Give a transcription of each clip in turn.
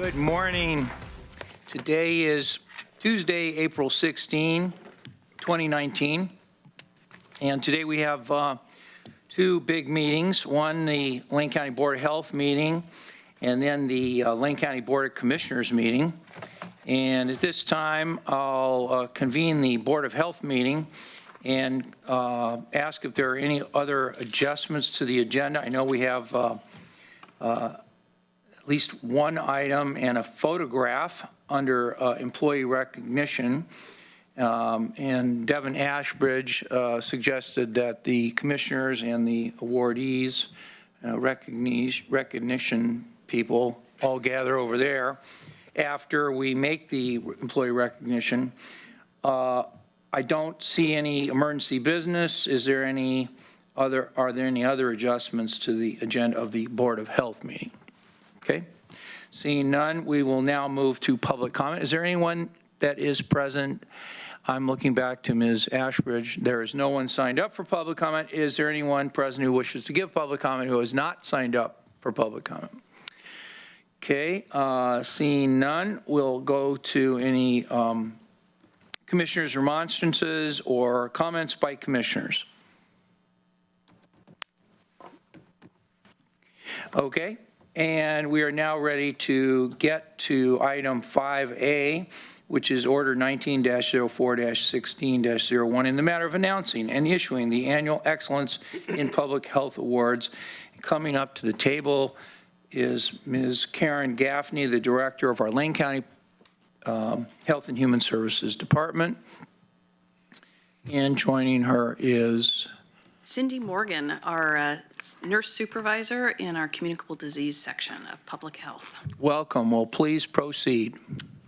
Good morning. Today is Tuesday, April 16, 2019. And today we have two big meetings. One, the Lane County Board of Health meeting, and then the Lane County Board of Commissioners meeting. And at this time, I'll convene the Board of Health meeting and ask if there are any other adjustments to the agenda. I know we have at least one item and a photograph under employee recognition. And Devin Ashbridge suggested that the commissioners and the awardees, recognition people all gather over there after we make the employee recognition. I don't see any emergency business. Are there any other adjustments to the agenda of the Board of Health meeting? Okay, seeing none, we will now move to public comment. Is there anyone that is present? I'm looking back to Ms. Ashbridge. There is no one signed up for public comment. Is there anyone present who wishes to give public comment who has not signed up for public comment? Okay, seeing none, we'll go to any commissioners' remonstrances or comments by commissioners. Okay. And we are now ready to get to item 5A, which is Order 19-04-16-01 in the matter of announcing and issuing the annual Excellence in Public Health Awards. Coming up to the table is Ms. Karen Gaffney, the director of our Lane County Health and Human Services Department. And joining her is Cindy Morgan, our nurse supervisor in our communicable disease section of public health. Welcome. Well, please proceed.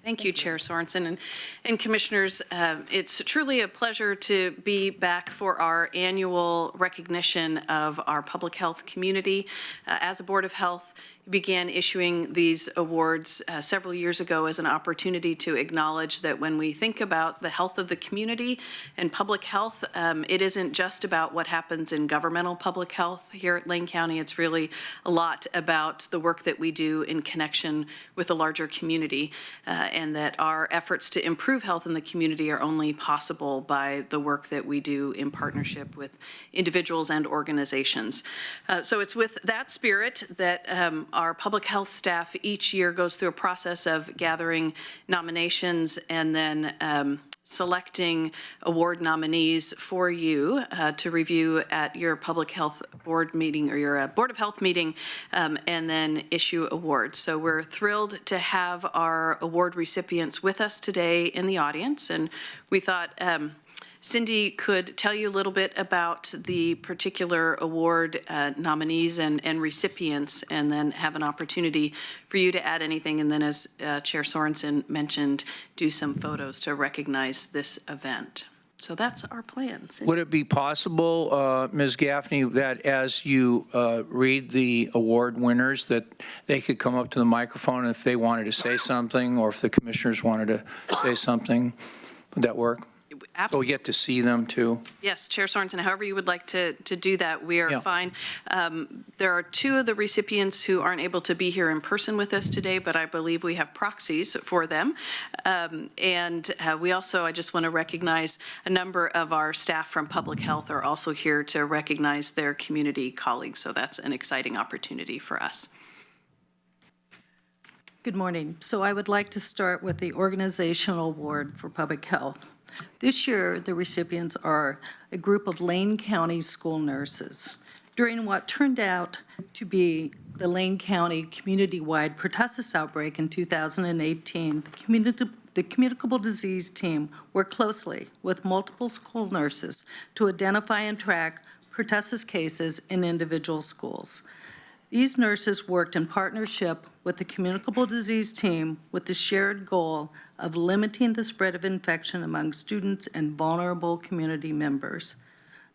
Thank you, Chair Sorensen and commissioners. It's truly a pleasure to be back for our annual recognition of our public health community. As a Board of Health, began issuing these awards several years ago as an opportunity to acknowledge that when we think about the health of the community and public health, it isn't just about what happens in governmental public health here at Lane County. It's really a lot about the work that we do in connection with the larger community, and that our efforts to improve health in the community are only possible by the work that we do in partnership with individuals and organizations. So it's with that spirit that our public health staff each year goes through a process of gathering nominations and then selecting award nominees for you to review at your public health board meeting or your Board of Health meeting, and then issue awards. So we're thrilled to have our award recipients with us today in the audience, and we thought Cindy could tell you a little bit about the particular award nominees and recipients, and then have an opportunity for you to add anything, and then, as Chair Sorensen mentioned, do some photos to recognize this event. So that's our plan. Cindy. Would it be possible, Ms. Gaffney, that as you read the award winners, that they could come up to the microphone if they wanted to say something, or if the commissioners wanted to say something? Would that work? Absolutely. So we get to see them too? Yes, Chair Sorensen, however you would like to do that, we are fine. There are two of the recipients who aren't able to be here in person with us today, but I believe we have proxies for them. We also, I just want to recognize a number of our staff from public health are also here to recognize their community colleagues, so that's an exciting opportunity for us. Good morning. So I would like to start with the Organizational Award for Public Health. This year, the recipients are a group of Lane County school nurses. During what turned out to be the Lane County community-wide pertussis outbreak in 2018, the communicable disease team worked closely with multiple school nurses to identify and track pertussis cases in individual schools. These nurses worked in partnership with the communicable disease team with the shared goal of limiting the spread of infection among students and vulnerable community members.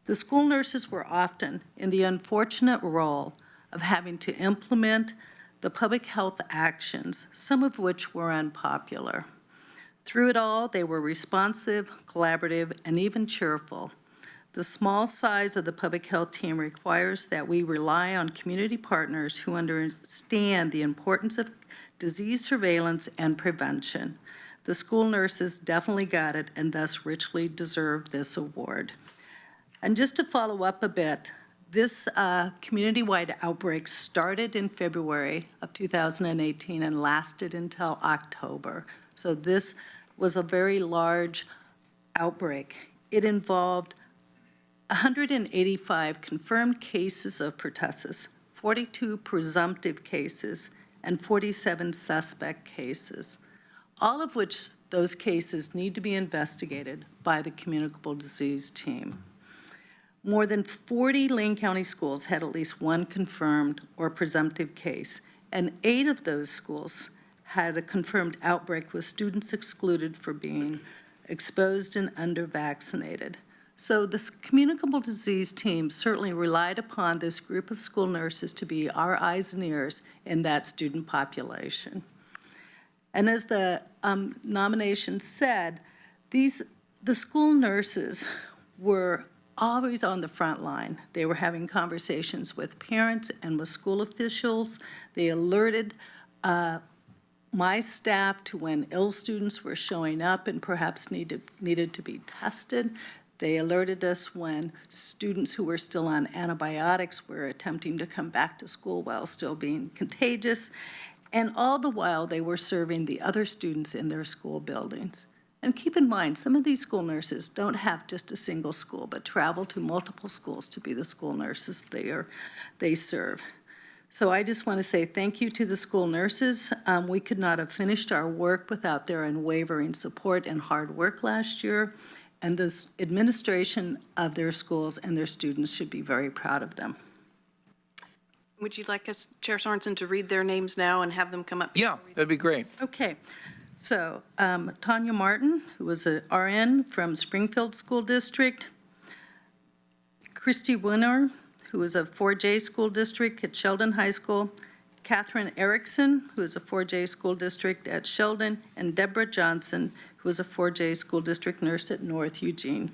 The school nurses were often in the unfortunate role of having to implement the public health actions, some of which were unpopular. Through it all, they were responsive, collaborative, and even cheerful. The small size of the public health team requires that we rely on community partners who understand the importance of disease surveillance and prevention. The school nurses definitely got it and thus richly deserve this award. And just to follow up a bit, this community-wide outbreak started in February of 2018 and lasted until October. So this was a very large outbreak. It involved 185 confirmed cases of pertussis, 42 presumptive cases, and 47 suspect cases, all of which those cases need to be investigated by the communicable disease team. More than 40 Lane County schools had at least one confirmed or presumptive case, and 8 of those schools had a confirmed outbreak with students excluded for being exposed and under-vaccinated. So this communicable disease team certainly relied upon this group of school nurses to be our eyes and ears in that student population. And as the nomination said, the school nurses were always on the front line. They were having conversations with parents and with school officials. They alerted my staff to when ill students were showing up and perhaps needed to be tested. They alerted us when students who were still on antibiotics were attempting to come back to school while still being contagious. And all the while, they were serving the other students in their school buildings. And keep in mind, some of these school nurses don't have just a single school, but travel to multiple schools to be the school nurses they serve. So I just want to say thank you to the school nurses. We could not have finished our work without their unwavering support and hard work last year. And the administration of their schools and their students should be very proud of them. Would you like us, Chair Sorensen, to read their names now and have them come up? Yeah, that'd be great. Okay. So Tanya Martin, who was an RN from Springfield School District. Christy Winner, who was a 4J school district at Sheldon High School. Catherine Erickson, who is a 4J school district at Sheldon. And Deborah Johnson, who was a 4J school district nurse at North Eugene.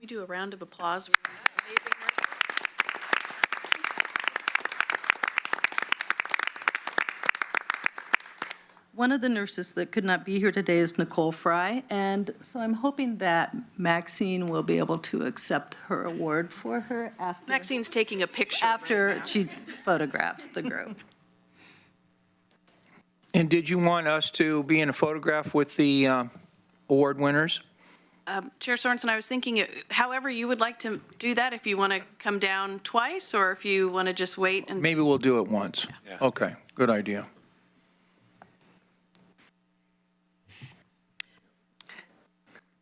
We do a round of applause for these amazing nurses. One of the nurses that could not be here today is Nicole Fry, and so I'm hoping that Maxine will be able to accept her award for her Maxine's taking a picture after she photographs the group. And did you want us to be in a photograph with the award winners? Chair Sorensen, I was thinking, however you would like to do that, if you want to come down twice, or if you want to just wait and. Maybe we'll do it once. Yeah. Okay, good idea.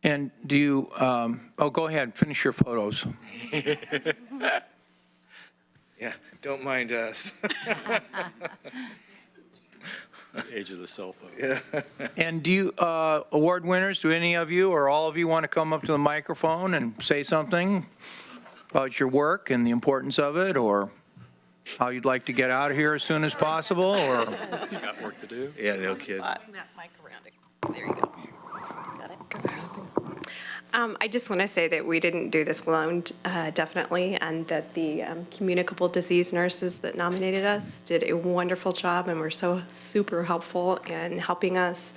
And do you, oh, go ahead, finish your photos. Yeah, don't mind us. Age of the cell phone. And do you, award winners, do any of you or all of you want to come up to the microphone and say something about your work and the importance of it, or how you'd like to get out of here as soon as possible, or? You got work to do? Yeah, no kidding. That mic around it. There you go. Got it? I just want to say that we didn't do this alone, definitely, and that the communicable disease nurses that nominated us did a wonderful job and were so super helpful in helping us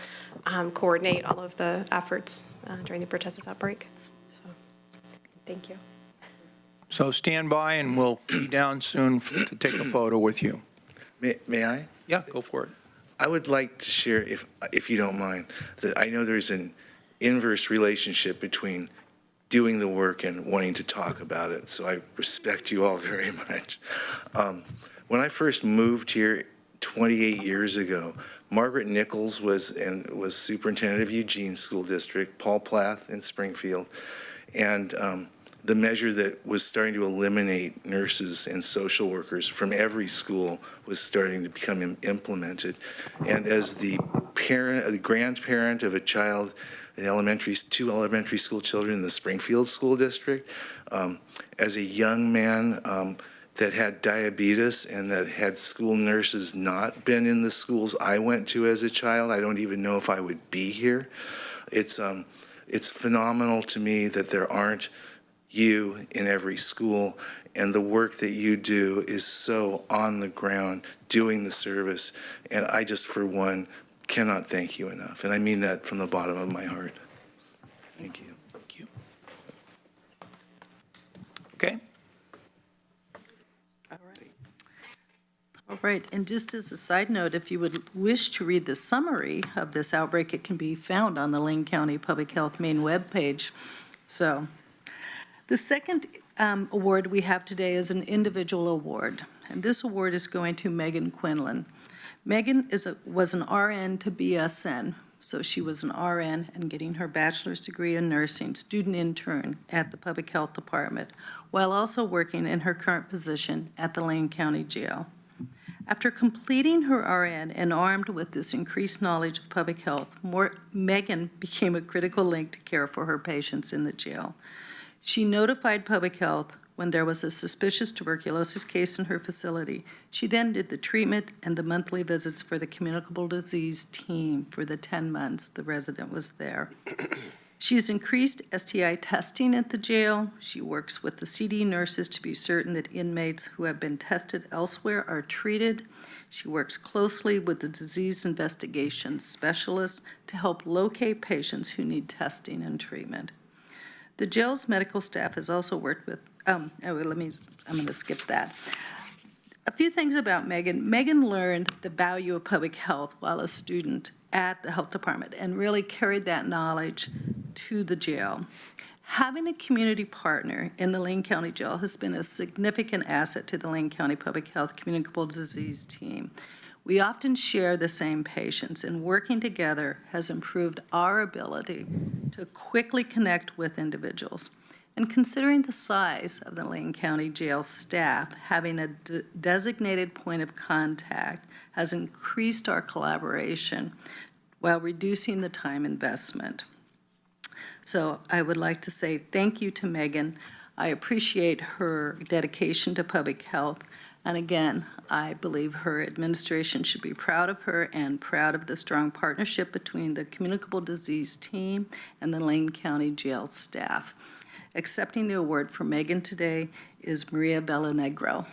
coordinate all of the efforts during the pertussis outbreak. So, thank you. So stand by and we'll be down soon to take a photo with you. May I? Yeah, go for it. I would like to share, if you don't mind, that I know there's an inverse relationship between doing the work and wanting to talk about it, so I respect you all very much. When I first moved here 28 years ago, Margaret Nichols was superintendent of Eugene School District, Paul Plath in Springfield, and the measure that was starting to eliminate nurses and social workers from every school was starting to become implemented. And as the grandparent of a child in two elementary school children in the Springfield School District, as a young man that had diabetes and that had school nurses not been in the schools I went to as a child, I don't even know if I would be here. It's phenomenal to me that there aren't you in every school, and the work that you do is so on the ground doing the service. And I just, for one, cannot thank you enough. And I mean that from the bottom of my heart. Thank you. Thank you. Okay? All right, and just as a side note, if you would wish to read the summary of this outbreak, it can be found on the Lane County Public Health main webpage. So, the second award we have today is an individual award, and this award is going to Megan Quinlan. Megan was an RN to BSN, so she was an RN and getting her bachelor's degree in nursing, student intern at the Public Health Department, while also working in her current position at the Lane County Jail. After completing her RN and armed with this increased knowledge of public health, Megan became a critical link to care for her patients in the jail. She notified public health when there was a suspicious tuberculosis case in her facility. She then did the treatment and the monthly visits for the communicable disease team for the 10 months the resident was there. She's increased STI testing at the jail. She works with the CD nurses to be certain that inmates who have been tested elsewhere are treated. She works closely with the disease investigation specialists to help locate patients who need testing and treatment. The jail's medical staff has also worked with, I'm going to skip that. A few things about Megan. Megan learned the value of public health while a student at the health department and really carried that knowledge to the jail. Having a community partner in the Lane County Jail has been a significant asset to the Lane County Public Health Communicable Disease team. We often share the same patients, and working together has improved our ability to quickly connect with individuals. And considering the size of the Lane County Jail staff, having a designated point of contact has increased our collaboration while reducing the time investment. So I would like to say thank you to Megan. I appreciate her dedication to public health. And again, I believe her administration should be proud of her and proud of the strong partnership between the communicable disease team and the Lane County Jail staff. Accepting the award for Megan today is Maria Bellanegro.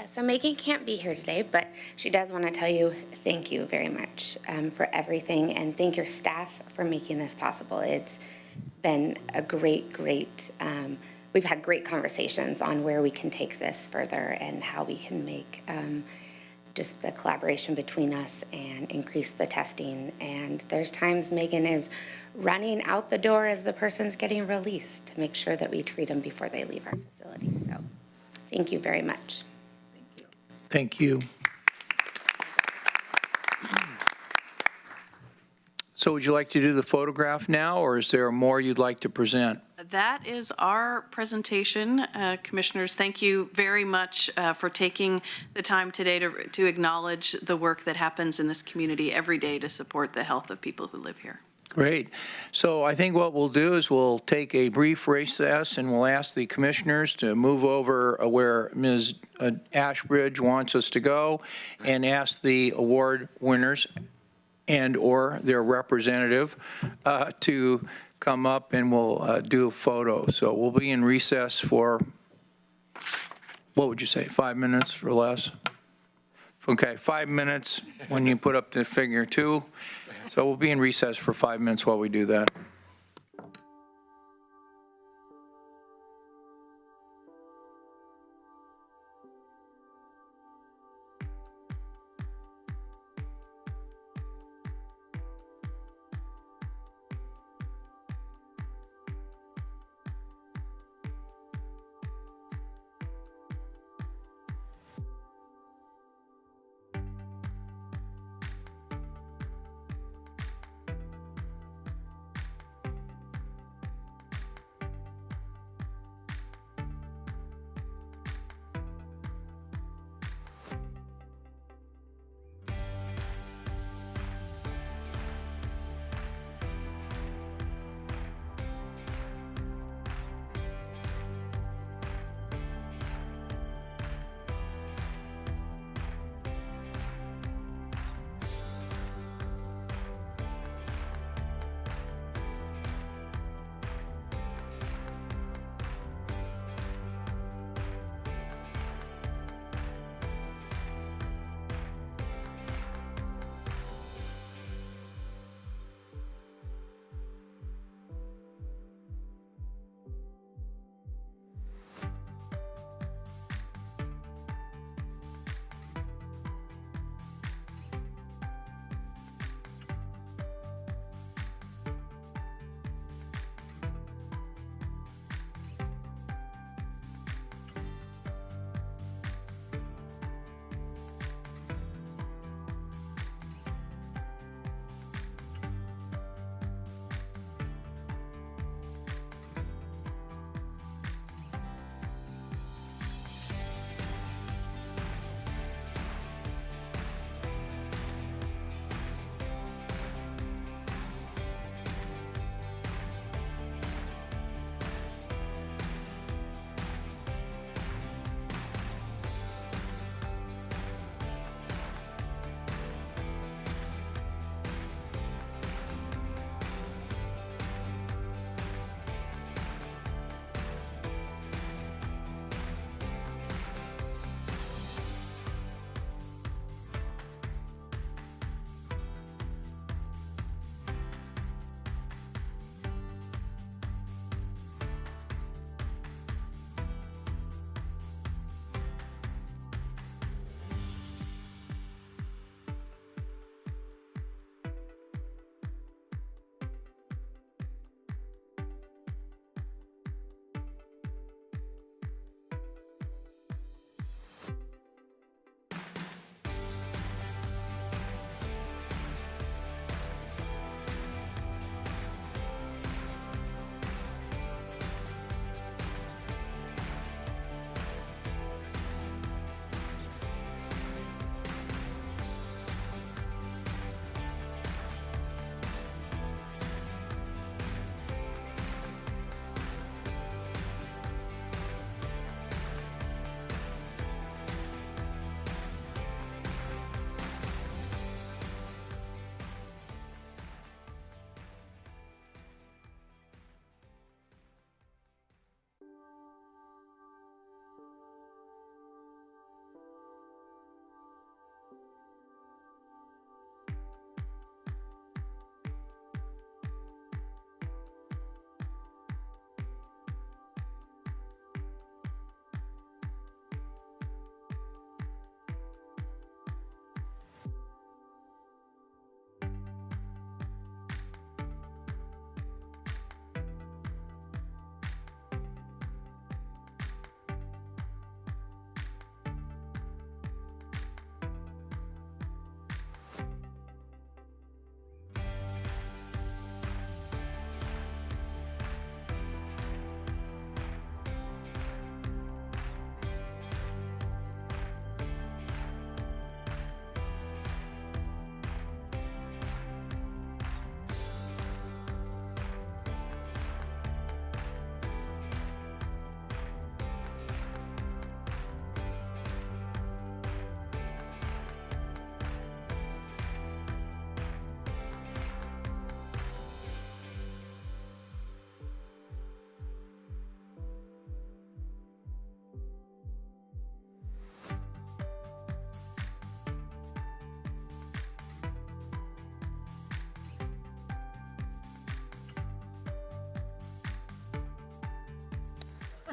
So Megan can't be here today, but she does want to tell you thank you very much for everything, and thank your staff for making this possible. It's been a great, we've had great conversations on where we can take this further and how we can make just the collaboration between us and increase the testing. And there's times Megan is running out the door as the person's getting released to make sure that we treat them before they leave our facility. So thank you very much. Thank you. So would you like to do the photograph now, or is there more you'd like to present? That is our presentation. Commissioners, thank you very much for taking the time today to acknowledge the work that happens in this community every day to support the health of people who live here. Great. So I think what we'll do is we'll take a brief recess and we'll ask the commissioners to move over where Ms. Ashbridge wants us to go and ask the award winners and/or their representative to come up, and we'll do a photo. So we'll be in recess for, what would you say, 5 minutes or less? Okay, 5 minutes when you put up the figure 2. So we'll be in recess for 5 minutes while we do that.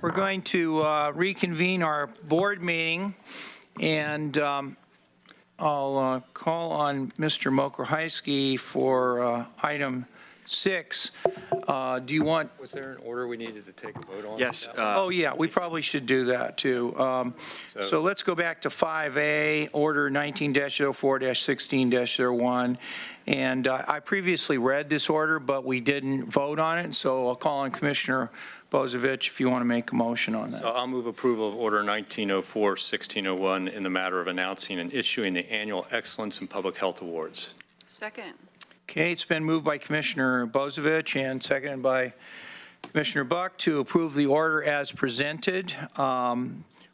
We're going to reconvene our board meeting, and I'll call on Mr. Mokrzyjski for item 6. Do you want, Was there an order we needed to take a vote on? Yes. oh, yeah, we probably should do that, too. So let's go back to 5A, Order 19-04-16-01. And I previously read this order, but we didn't vote on it, so I'll call on Commissioner Bozievich if you want to make a motion on that. So I'll move approval of Order 1904-1601 in the matter of announcing and issuing the annual Excellence in Public Health Awards. Second. Okay, it's been moved by Commissioner Bozievich and seconded by Commissioner Buck to approve the order as presented.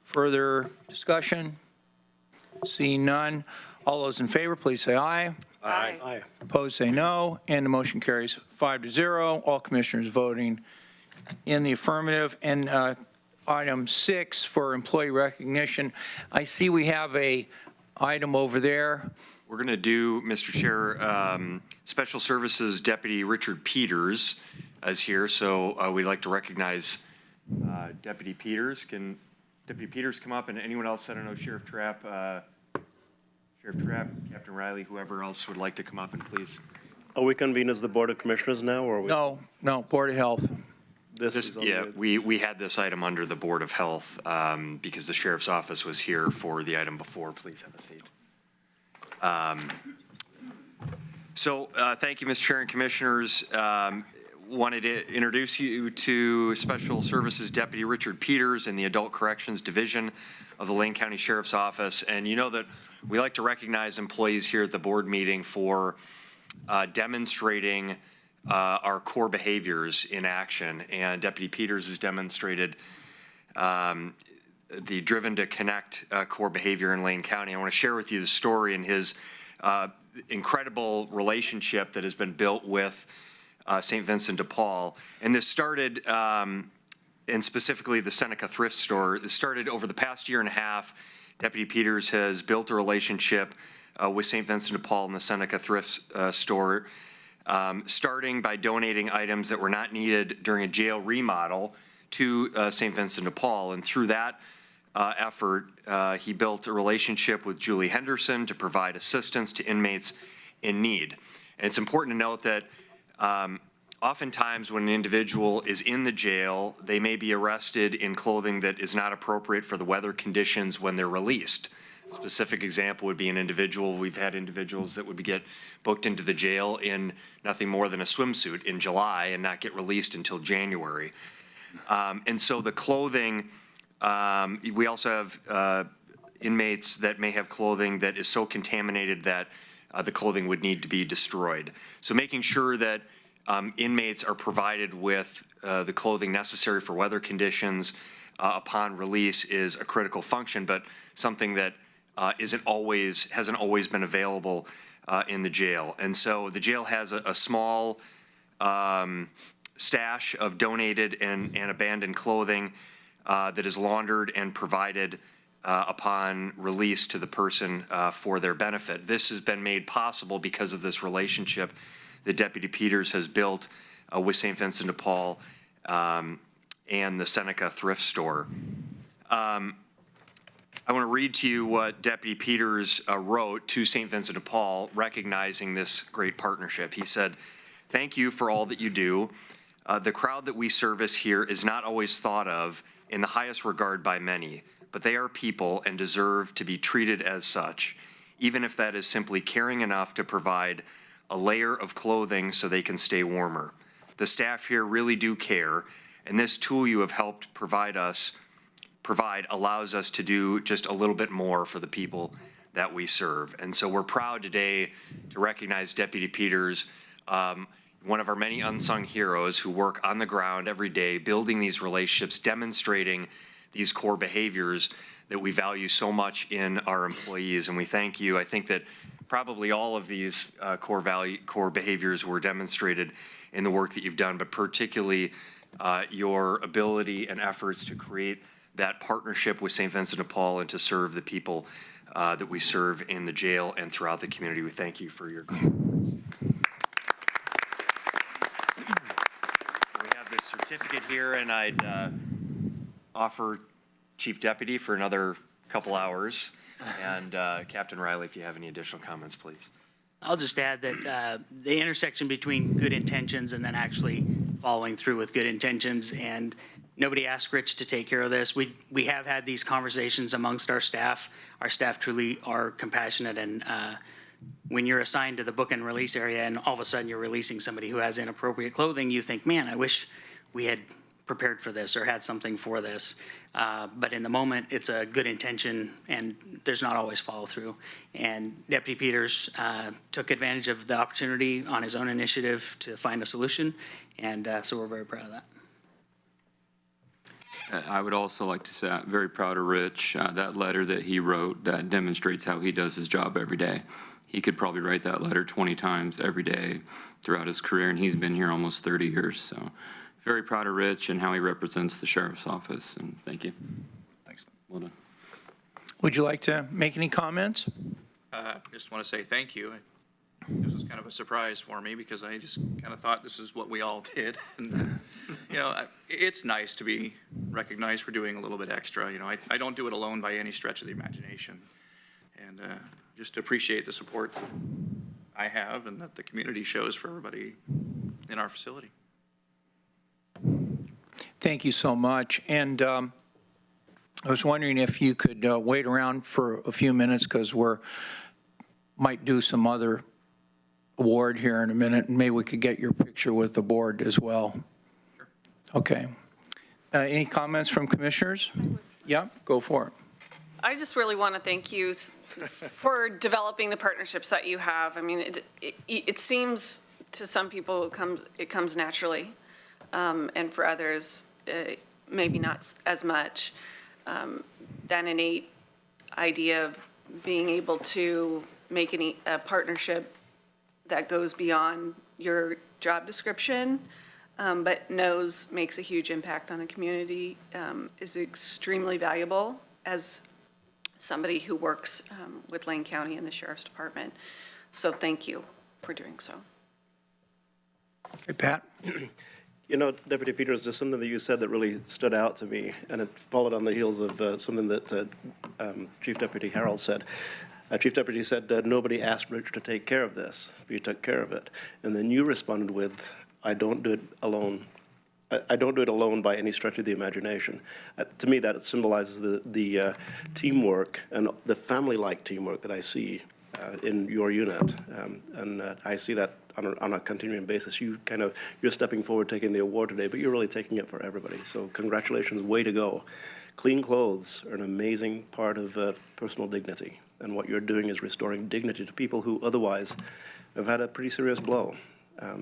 Further discussion? Seeing none. All those in favor, please say aye. Aye. Opposed, say no, and the motion carries 5-0. All commissioners voting in the affirmative. And item 6 for employee recognition. I see we have a item over there. We're going to do, Mr. Chair, Special Services Deputy Richard Peters is here, so we'd like to recognize Deputy Peters. Can Deputy Peters come up, and anyone else, I don't know, Sheriff Trapp, Captain Riley, whoever else would like to come up and please. Are we convened as the Board of Commissioners now, or are we? No, Board of Health. This is on Yeah, the- we had this item under the Board of Health because the Sheriff's Office was here for the item before. Please have a seat. Thank you, Mr. Chair and Commissioners. Wanted to introduce you to Special Services Deputy Richard Peters in the Adult Corrections Division of the Lane County Sheriff's Office. And you know that we like to recognize employees here at the board meeting for demonstrating our core behaviors in action. And Deputy Peters has demonstrated the Driven to Connect core behavior in Lane County. I want to share with you the story and his incredible relationship that has been built with St. Vincent de Paul. And this started, and specifically the Seneca Thrift Store, it started over the past year and a half. Deputy Peters has built a relationship with St. Vincent de Paul and the Seneca Thrift Store, starting by donating items that were not needed during a jail remodel to St. Vincent de Paul. And through that effort, he built a relationship with Julie Henderson to provide assistance to inmates in need. And it's important to note that oftentimes when an individual is in the jail, they may be arrested in clothing that is not appropriate for the weather conditions when they're released. A specific example would be an individual, we've had individuals that would get booked into the jail in nothing more than a swimsuit in July and not get released until January. And so the clothing, we also have inmates that may have clothing that is so contaminated that the clothing would need to be destroyed. So making sure that inmates are provided with the clothing necessary for weather conditions upon release is a critical function, but something that hasn't always been available in the jail. And so the jail has a small stash of donated and abandoned clothing that is laundered and provided upon release to the person for their benefit. This has been made possible because of this relationship that Deputy Peters has built with St. Vincent de Paul and the Seneca Thrift Store. I want to read to you what Deputy Peters wrote to St. Vincent de Paul recognizing this great partnership. He said, "Thank you for all that you do. The crowd that we service here is not always thought of in the highest regard by many, but they are people and deserve to be treated as such, even if that is simply caring enough to provide a layer of clothing so they can stay warmer. The staff here really do care, and this tool you have helped provide allows us to do just a little bit more for the people that we serve." And so we're proud today to recognize Deputy Peters, one of our many unsung heroes who work on the ground every day, building these relationships, demonstrating these core behaviors that we value so much in our employees. And we thank you. I think that probably all of these core behaviors were demonstrated in the work that you've done, but particularly your ability and efforts to create that partnership with St. Vincent de Paul and to serve the people that we serve in the jail and throughout the community. We thank you for your great efforts. We have this certificate here, and I'd offer Chief Deputy for another couple hours. And Captain Riley, if you have any additional comments, please. I'll just add that the intersection between good intentions and then actually following through with good intentions, and nobody asked Rich to take care of this. We have had these conversations amongst our staff. Our staff truly are compassionate, and when you're assigned to the book and release area and all of a sudden you're releasing somebody who has inappropriate clothing, you think, man, I wish we had prepared for this or had something for this. But in the moment, it's a good intention, and there's not always follow through. And Deputy Peters took advantage of the opportunity on his own initiative to find a solution, and so we're very proud of that. I would also like to say I'm very proud of Rich. That letter that he wrote, that demonstrates how he does his job every day. He could probably write that letter 20 times every day throughout his career, and he's been here almost 30 years. So very proud of Rich and how he represents the sheriff's office, and thank you. Thanks. Well done. Would you like to make any comments? Just want to say thank you. This was kind of a surprise for me because I just kind of thought this is what we all did. And, it's nice to be recognized for doing a little bit extra. I don't do it alone by any stretch of the imagination. And just appreciate the support I have and that the community shows for everybody in our facility. Thank you so much. And I was wondering if you could wait around for a few minutes because might do some other award here in a minute, and maybe we could get your picture with the board as well. Sure. Okay. Any comments from commissioners? Yeah, go for it. I just really want to thank you for developing the partnerships that you have. I mean, it seems to some people it comes naturally, and for others, maybe not as much. That innate idea of being able to make a partnership that goes beyond your job description, but makes a huge impact on the community, is extremely valuable as somebody who works with Lane County and the Sheriff's Department. So thank you for doing so. Hey, Pat? Deputy Peters, there's something that you said that really stood out to me, and it followed on the heels of something that Chief Deputy Harrell said. Chief Deputy said, nobody asked Rich to take care of this, but you took care of it. And then you responded with, I don't do it alone. I don't do it alone by any stretch of the imagination. To me, that symbolizes the teamwork and the family-like teamwork that I see in your unit. And I see that on a continuing basis. You're stepping forward, taking the award today, but you're really taking it for everybody. So congratulations, way to go. Clean clothes are an amazing part of personal dignity. And what you're doing is restoring dignity to people who otherwise have had a pretty serious blow.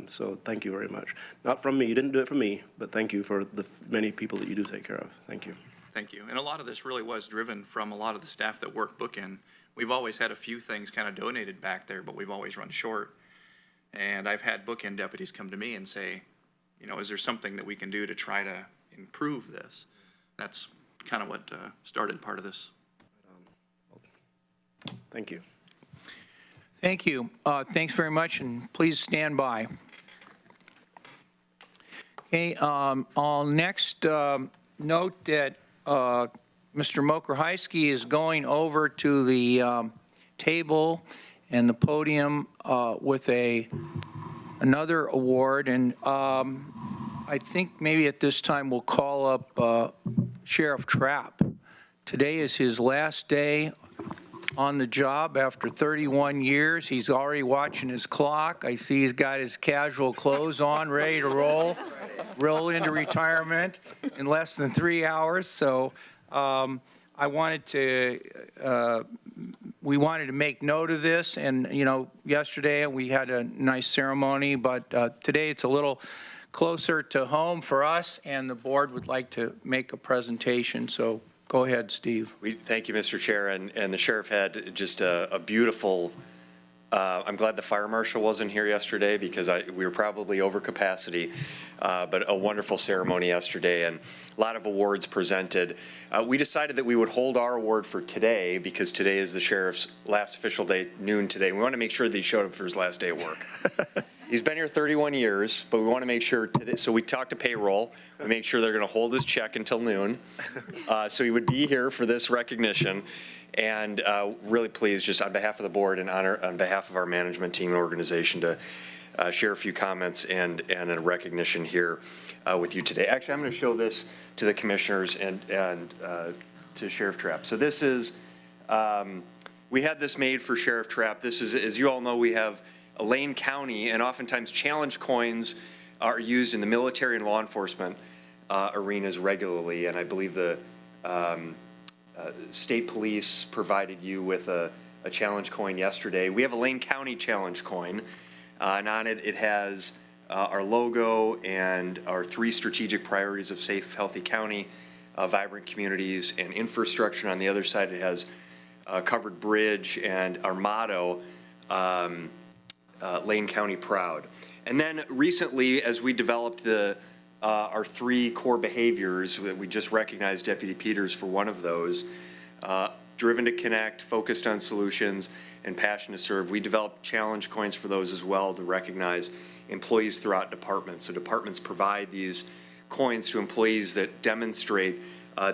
So thank you very much. Not from me, you didn't do it for me, but thank you for the many people that you do take care of. Thank you. Thank you. And a lot of this really was driven from a lot of the staff that work bookend. We've always had a few things kind of donated back there, but we've always run short. And I've had bookend deputies come to me and say, is there something that we can do to try to improve this? That's kind of what started part of this. Thank you. Thank you. Thanks very much, and please stand by. Okay, I'll next note that Mr. Mokrzycki is going over to the table and the podium with another award, and I think maybe at this time we'll call up Sheriff Trapp. Today is his last day on the job after 31 years. He's already watching his clock. I see he's got his casual clothes on, ready to roll into retirement in less than 3 hours. So we wanted to make note of this. And, yesterday we had a nice ceremony, but today it's a little closer to home for us, and the board would like to make a presentation. So go ahead, Steve. Thank you, Mr. Chair, and the sheriff had just a beautiful, I'm glad the fire marshal wasn't here yesterday because we were probably over capacity, but a wonderful ceremony yesterday and a lot of awards presented. We decided that we would hold our award for today because today is the sheriff's last official day, noon today. We want to make sure that he showed up for his last day of work. He's been here 31 years, but we want to make sure today, so we talked to payroll. We make sure they're going to hold his check until noon. So he would be here for this recognition. And really pleased, just on behalf of the board and on behalf of our management team and organization, to share a few comments and a recognition here with you today. Actually, I'm going to show this to the commissioners and to Sheriff Trapp. So this is, we had this made for Sheriff Trapp. This is, as you all know, we have Lane County, and oftentimes challenge coins are used in the military and law enforcement arenas regularly. And I believe the state police provided you with a challenge coin yesterday. We have a Lane County challenge coin, and on it, it has our logo and our 3 strategic priorities of safe, healthy county, vibrant communities, and infrastructure. On the other side, it has covered bridge and our motto, Lane County Proud. And then recently, as we developed our 3 core behaviors, we just recognized Deputy Peters for one of those, driven to connect, focused on solutions, and passion to serve. We developed challenge coins for those as well to recognize employees throughout departments. So departments provide these coins to employees that demonstrate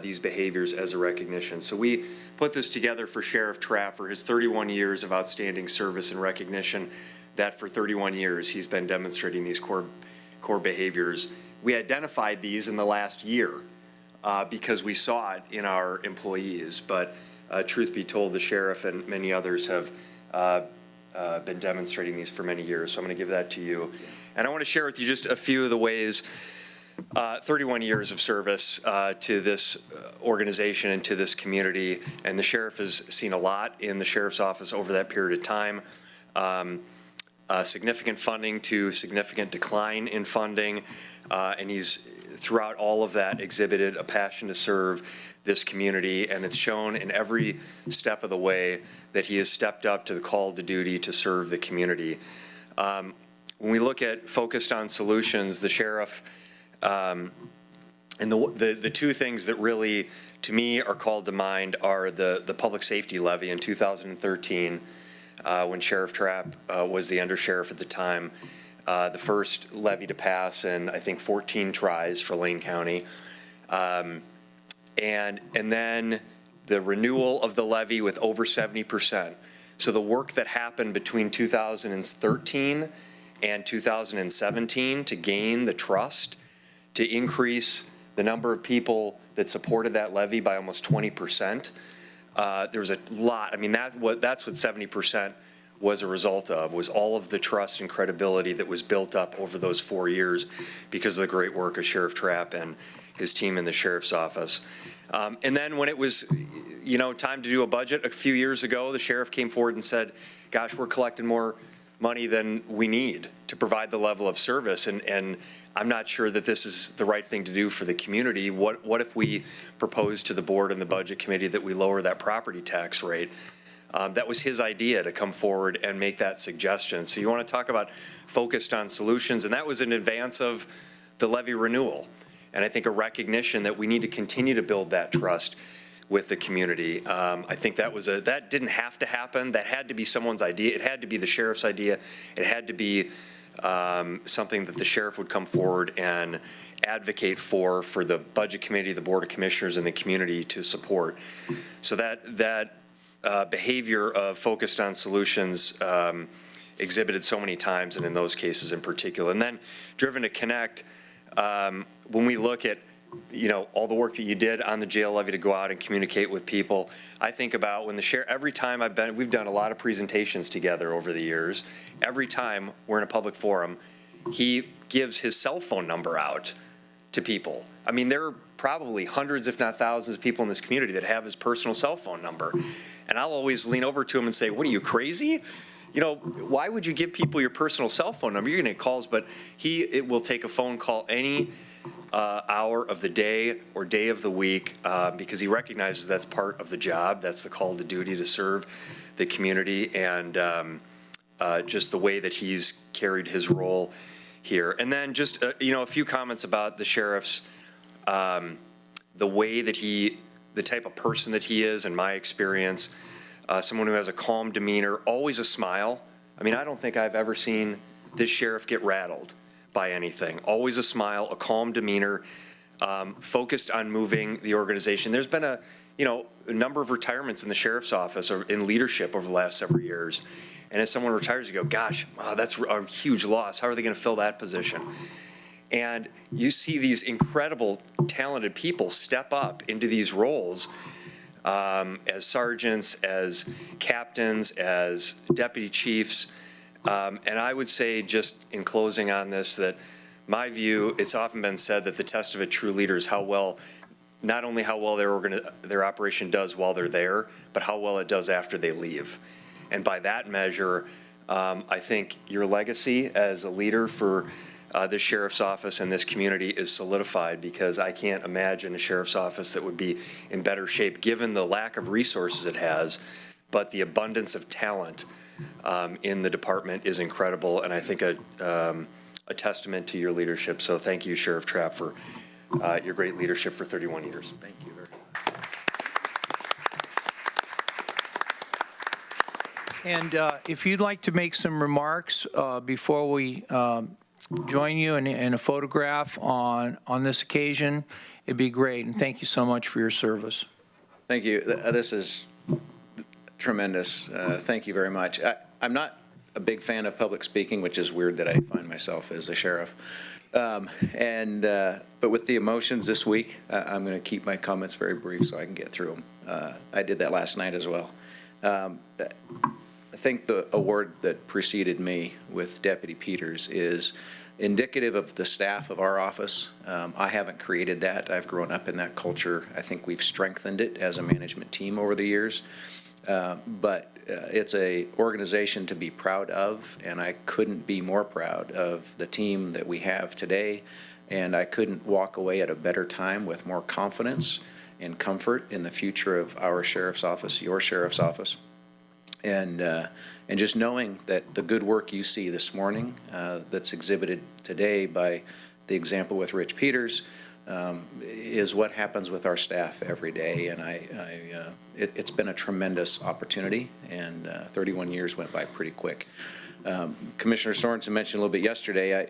these behaviors as a recognition. So we put this together for Sheriff Trapp for his 31 years of outstanding service and recognition, that for 31 years he's been demonstrating these core behaviors. We identified these in the last year because we saw it in our employees, but truth be told, the sheriff and many others have been demonstrating these for many years, so I'm going to give that to you. And I want to share with you just a few of the ways, 31 years of service to this organization and to this community, and the sheriff has seen a lot in the sheriff's office over that period of time. Significant funding to significant decline in funding, and he's throughout all of that exhibited a passion to serve this community, and it's shown in every step of the way that he has stepped up to the call to duty to serve the community. When we look at focused on solutions, the sheriff, and the 2 things that really, to me, are called to mind are the public safety levy in 2013, when Sheriff Trapp was the undersheriff at the time, the first levy to pass in, I think, 14 tries for Lane County. And then the renewal of the levy with over 70%. So the work that happened between 2013 and 2017 to gain the trust, to increase the number of people that supported that levy by almost 20%. There was a lot. I mean, that's what 70% was a result of, was all of the trust and credibility that was built up over those 4 years because of the great work of Sheriff Trapp and his team in the sheriff's office. And then when it was, time to do a budget a few years ago, the sheriff came forward and said, gosh, we're collecting more money than we need to provide the level of service. And I'm not sure that this is the right thing to do for the community. What if we propose to the board and the budget committee that we lower that property tax rate? That was his idea, to come forward and make that suggestion. So you want to talk about focused on solutions, and that was in advance of the levy renewal. And I think a recognition that we need to continue to build that trust with the community. I think that didn't have to happen. That had to be someone's idea. It had to be the sheriff's idea. It had to be something that the sheriff would come forward and advocate for the budget committee, the board of commissioners, and the community to support. So that behavior of focused on solutions exhibited so many times, and in those cases in particular. And then driven to connect, when we look at all the work that you did on the jail levy to go out and communicate with people, I think about when the sheriff, every time we've done a lot of presentations together over the years. Every time we're in a public forum, he gives his cell phone number out to people. I mean, there are probably hundreds, if not thousands, of people in this community that have his personal cell phone number. And I'll always lean over to him and say, what are you, crazy? Why would you give people your personal cell phone number? You're gonna get calls, but it will take a phone call any hour of the day or day of the week because he recognizes that's part of the job. That's the call to duty to serve the community, and just the way that he's carried his role here. And then just, a few comments about the sheriff's, the way that the type of person that he is, in my experience, someone who has a calm demeanor, always a smile. I mean, I don't think I've ever seen this sheriff get rattled by anything. Always a smile, a calm demeanor, focused on moving the organization. There's been a number of retirements in the sheriff's office or in leadership over the last several years. And as someone retires, you go, gosh, wow, that's a huge loss. How are they going to fill that position? And you see these incredible, talented people step up into these roles as sergeants, as captains, as deputy chiefs. And I would say, just in closing on this, that my view, it's often been said that the test of a true leader is not only how well their operation does while they're there, but how well it does after they leave. And by that measure, I think your legacy as a leader for this sheriff's office and this community is solidified, because I can't imagine a sheriff's office that would be in better shape given the lack of resources it has, but the abundance of talent in the department is incredible, and I think a testament to your leadership. So thank you, Sheriff Trapp, for your great leadership for 31 years. Thank you very much. And if you'd like to make some remarks before we join you in a photograph on this occasion, it'd be great. And thank you so much for your service. Thank you. This is tremendous. Thank you very much. I'm not a big fan of public speaking, which is weird that I find myself as a sheriff. But with the emotions this week, I'm going to keep my comments very brief so I can get through them. I did that last night as well. I think the award that preceded me with Deputy Peters is indicative of the staff of our office. I haven't created that. I've grown up in that culture. I think we've strengthened it as a management team over the years. But it's an organization to be proud of, and I couldn't be more proud of the team that we have today. And I couldn't walk away at a better time with more confidence and comfort in the future of our sheriff's office, your sheriff's office. And just knowing that the good work you see this morning that's exhibited today by the example with Rich Peters is what happens with our staff every day. And it's been a tremendous opportunity, and 31 years went by pretty quick. Commissioner Sorensen mentioned a little bit yesterday,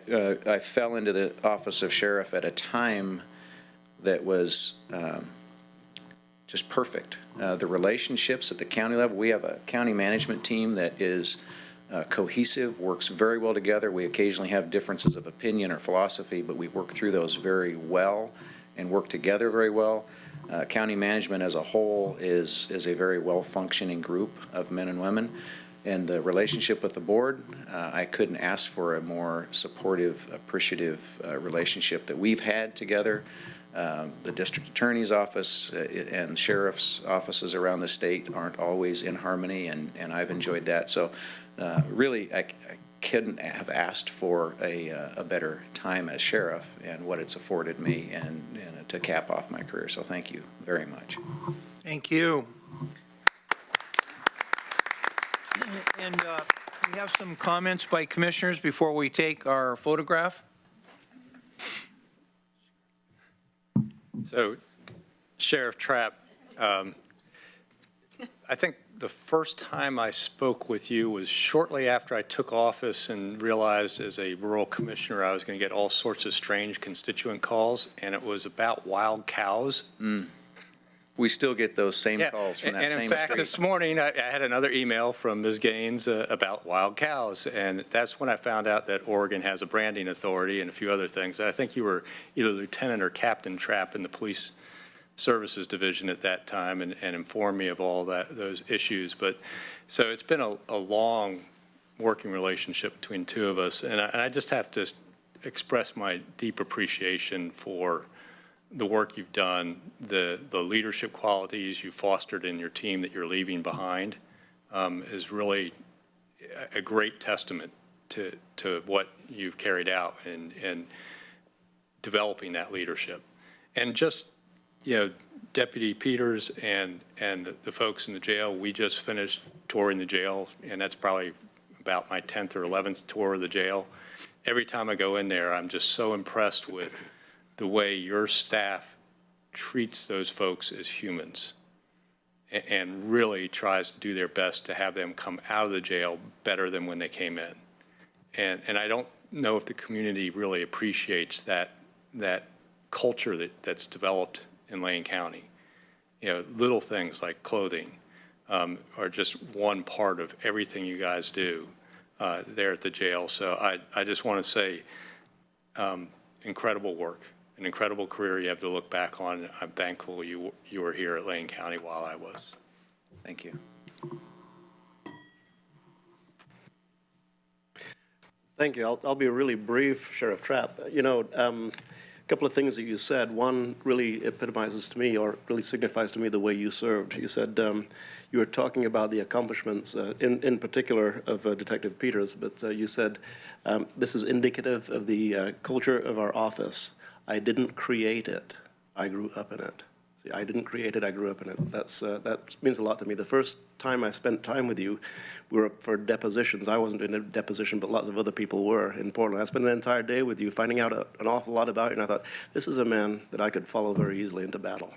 I fell into the office of sheriff at a time that was just perfect. The relationships at the county level, we have a county management team that is cohesive, works very well together. We occasionally have differences of opinion or philosophy, but we work through those very well and work together very well. County management as a whole is a very well-functioning group of men and women. And the relationship with the board, I couldn't ask for a more supportive, appreciative relationship that we've had together. The district attorney's office and sheriff's offices around the state aren't always in harmony, and I've enjoyed that. So really, I couldn't have asked for a better time as sheriff and what it's afforded me and to cap off my career. So thank you very much. Thank you. And we have some comments by commissioners before we take our photograph. So, Sheriff Trapp, I think the first time I spoke with you was shortly after I took office and realized as a rural commissioner I was going to get all sorts of strange constituent calls, and it was about wild cows. We still get those same calls from that same And in fact, street. this morning, I had another email from Ms. Gaines about wild cows, and that's when I found out that Oregon has a branding authority and a few other things. I think you were either Lieutenant or Captain Trapp in the Police Services Division at that time and informed me of all those issues. But so it's been a long working relationship between two of us, and I just have to express my deep appreciation for the work you've done, the leadership qualities you fostered in your team that you're leaving behind is really a great testament to what you've carried out in developing that leadership. And just, Deputy Peters and the folks in the jail, we just finished touring the jail, and that's probably about my 10th or 11th tour of the jail. Every time I go in there, I'm just so impressed with the way your staff treats those folks as humans and really tries to do their best to have them come out of the jail better than when they came in. And I don't know if the community really appreciates that culture that's developed in Lane County. You know, little things like clothing are just one part of everything you guys do there at the jail. So I just want to say incredible work, an incredible career you have to look back on. I'm thankful you were here at Lane County while I was. Thank you. Thank you. I'll be really brief, Sheriff Trapp. You know, a couple of things that you said. One really epitomizes to me, or really signifies to me, the way you served. You said you were talking about the accomplishments, in particular of Detective Peters, but you said this is indicative of the culture of our office. I didn't create it. I grew up in it. See, I didn't create it. I grew up in it. That means a lot to me. The first time I spent time with you, we were up for depositions. I wasn't in a deposition, but lots of other people were in Portland. I spent an entire day with you, finding out an awful lot about you, and I thought, this is a man that I could follow very easily into battle.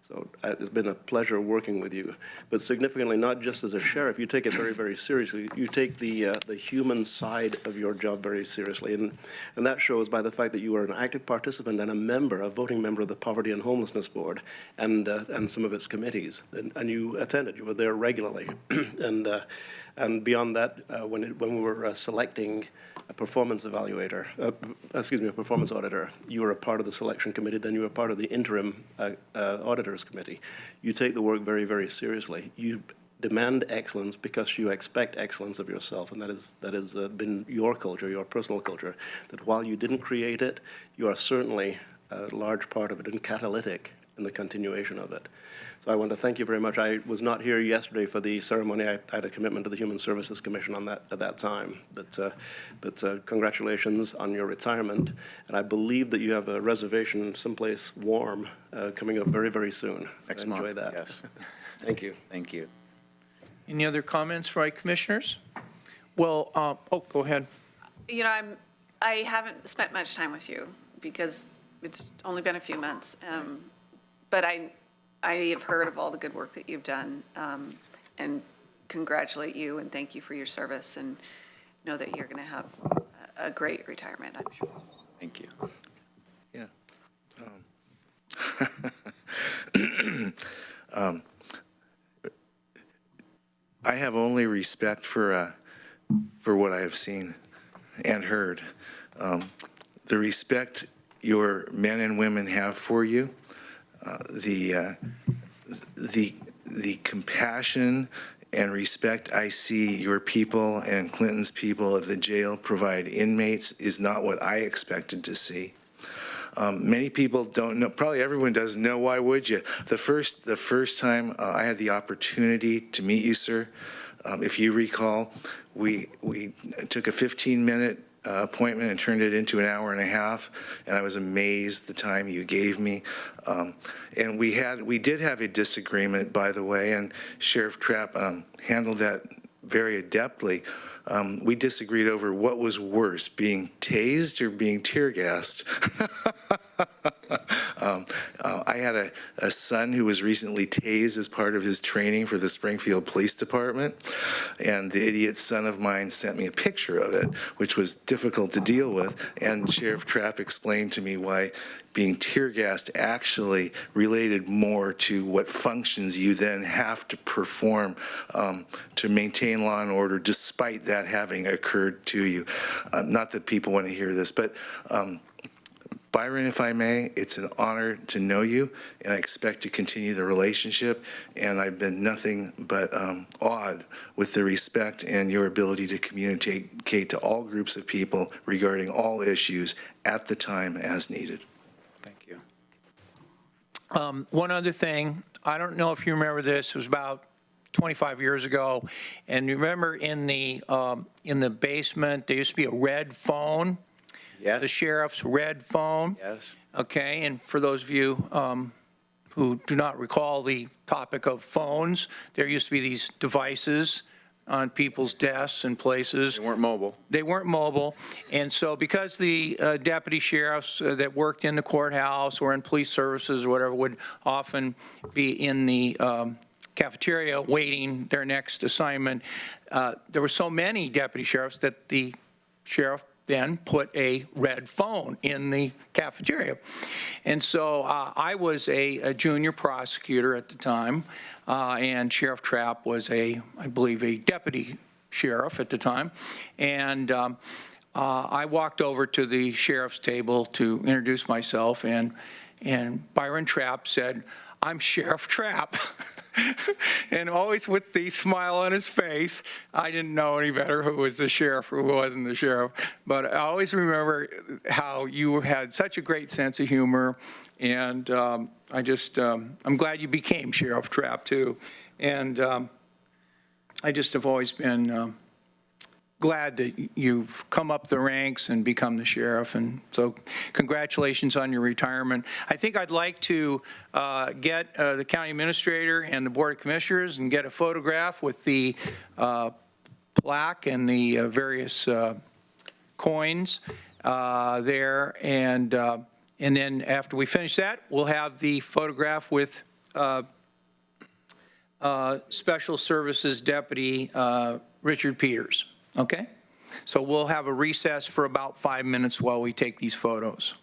So it's been a pleasure working with you. But significantly, not just as a sheriff, you take it very, very seriously. You take the human side of your job very seriously. And that shows by the fact that you are an active participant and a voting member of the Poverty and Homelessness Board and some of its committees. And you attended, you were there regularly. And beyond that, when we were selecting a performance evaluator, a performance auditor, you were a part of the selection committee, then you were part of the interim auditors committee. You take the work very, very seriously. You demand excellence because you expect excellence of yourself, and that has been your culture, your personal culture, that while you didn't create it, you are certainly a large part of it and catalytic in the continuation of it. So I want to thank you very much. I was not here yesterday for the ceremony. I had a commitment to the Human Services Commission on that at that time. But congratulations on your retirement. And I believe that you have a reservation someplace warm coming up very, very soon. So Next month, enjoy that. yes. Thank you. Thank you. Any other comments from our commissioners? Well, go ahead. You know, I haven't spent much time with you because it's only been a few months. But I have heard of all the good work that you've done, and congratulate you and thank you for your service, and know that you're going to have a great retirement, I'm sure. Thank you. Yeah. I have only respect for what I have seen and heard. The respect your men and women have for you, the compassion and respect I see your people and Clinton's people at the jail provide inmates is not what I expected to see. Many people don't know, probably everyone doesn't know, why would you? The first time I had the opportunity to meet you, sir, if you recall, we took a 15-minute appointment and turned it into an hour and a half, and I was amazed the time you gave me. And we did have a disagreement, by the way, and Sheriff Trapp handled that very adeptly. We disagreed over what was worse, being tased or being tear gassed. I had a son who was recently tased as part of his training for the Springfield Police Department, and the idiot son of mine sent me a picture of it, which was difficult to deal with, and Sheriff Trapp explained to me why being tear gassed actually related more to what functions you then have to perform to maintain law and order, despite that having occurred to you. Not that people want to hear this, but Byron, if I may, it's an honor to know you, and I expect to continue the relationship, and I've been nothing but awed with the respect and your ability to communicate to all groups of people regarding all issues at the time as needed. Thank you. One other thing, I don't know if you remember this, it was about 25 years ago, and you remember in the basement, there used to be a red phone. Yes. The sheriff's red phone. Yes. Okay, and for those of you who do not recall the topic of phones, there used to be these devices on people's desks and places. They weren't mobile. They weren't mobile, and so because the deputy sheriffs that worked in the courthouse or in police services or whatever would often be in the cafeteria waiting their next assignment, there were so many deputy sheriffs that the sheriff then put a red phone in the cafeteria. And so I was a junior prosecutor at the time, and Sheriff Trapp was I believe, a deputy sheriff at the time. And I walked over to the sheriff's table to introduce myself, and Byron Trapp said, "I'm Sheriff Trapp." And always with the smile on his face. I didn't know any better who was the sheriff or who wasn't the sheriff. But I always remember how you had such a great sense of humor. And I'm glad you became Sheriff Trapp, too. And I just have always been glad that you've come up the ranks and become the sheriff, and so congratulations on your retirement. I think I'd like to get the county administrator and the Board of Commissioners and get a photograph with the plaque and the various coins there, and then after we finish that, we'll have the photograph with Special Services Deputy Richard Peters. Okay? So we'll have a recess for about 5 minutes while we take these photos.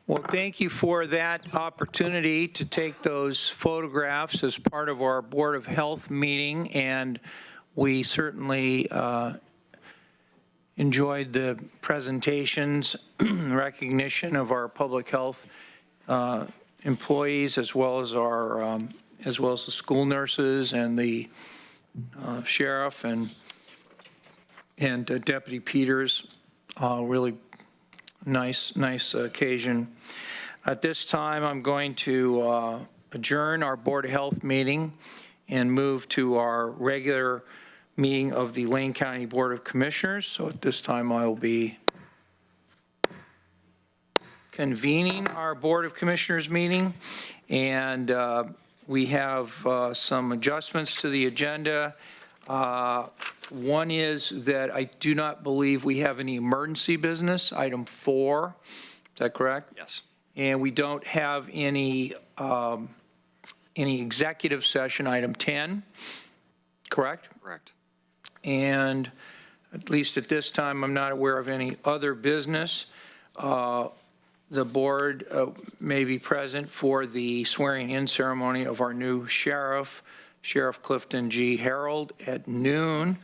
Well, thank you for that opportunity to take those photographs as part of our Board of Health meeting, and we certainly enjoyed the presentations, recognition of our public health employees, as well as the school nurses and the sheriff and Deputy Peters. Really nice occasion. At this time, I'm going to adjourn our Board of Health meeting and move to our regular meeting of the Lane County Board of Commissioners. So at this time, I will be convening our Board of Commissioners meeting, and we have some adjustments to the agenda. One is that I do not believe we have any emergency business, item 4. Is that correct? Yes. And we don't have any executive session, item 10, correct? Correct. And at least at this time, I'm not aware of any other business. The board may be present for the swearing-in ceremony of our new sheriff, Sheriff Clifton G. Harold, at noon.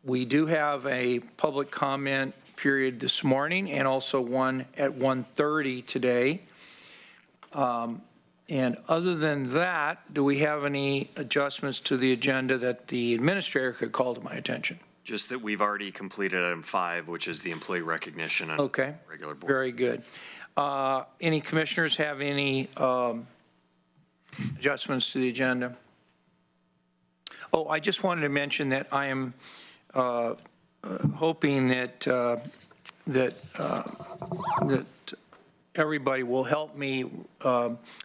We do have a public comment period this morning and also one at 1:30 today. And other than that, do we have any adjustments to the agenda that the administrator could call to my attention? Just that we've already completed item 5, which is the employee recognition on Okay, regular board. very good. Any commissioners have any adjustments to the agenda? Oh, I just wanted to mention that I am hoping that everybody will help me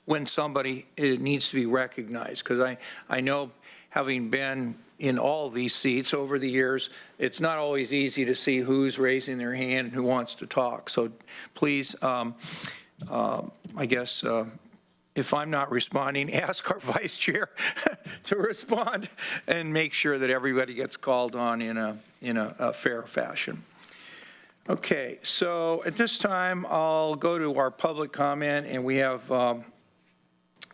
when somebody needs to be recognized, because I know, having been in all of these seats over the years, it's not always easy to see who's raising their hand and who wants to talk. So please, I guess, if I'm not responding, ask our vice chair to respond and make sure that everybody gets called on in a fair fashion. Okay, so at this time, I'll go to our public comment, and we have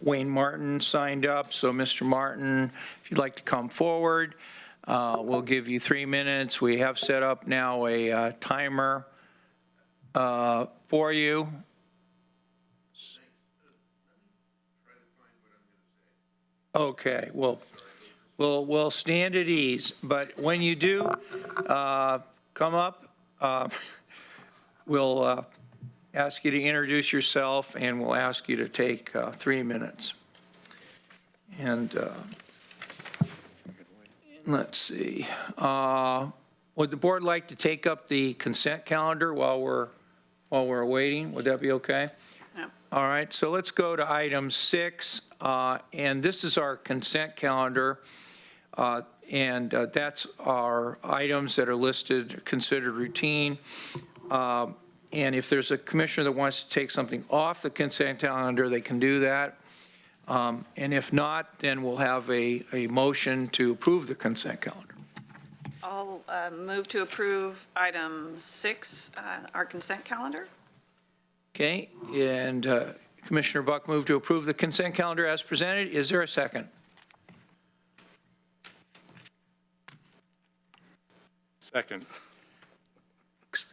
Wayne Martin signed up. So Mr. Martin, if you'd like to come forward, we'll give you 3 minutes. We have set up now a timer for you. Okay, well, we'll stand at ease, but when you do come up, we'll ask you to introduce yourself, and we'll ask you to take 3 minutes. And let's see. Would the board like to take up the consent calendar while we're waiting? Would that be okay? Yeah. All right, so let's go to item 6, and this is our consent calendar. And that's our items that are listed, considered routine. And if there's a commissioner that wants to take something off the consent calendar, they can do that. And if not, then we'll have a motion to approve the consent calendar. I'll move to approve item 6, our consent calendar. Okay, and Commissioner Buck moved to approve the consent calendar as presented. Is there a second? Second.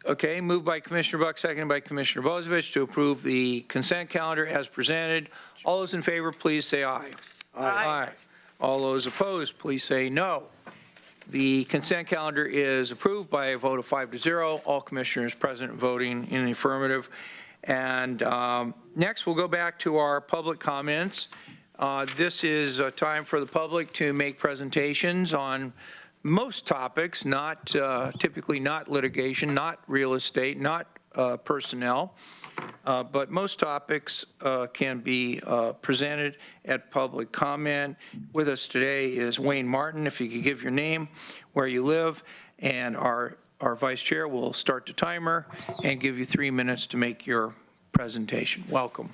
Okay, moved by Commissioner Buck, seconded by Commissioner Bozevich to approve the consent calendar as presented. All those in favor, please say aye. Aye. All those opposed, please say no. The consent calendar is approved by a vote of 5-0. All commissioners present voting in the affirmative. And next, we'll go back to our public comments. This is a time for the public to make presentations on most topics, not typically not litigation, not real estate, not personnel, but most topics can be presented at public comment. With us today is Wayne Martin. If you could give your name, where you live, and our vice chair will start the timer and give you 3 minutes to make your presentation. Welcome.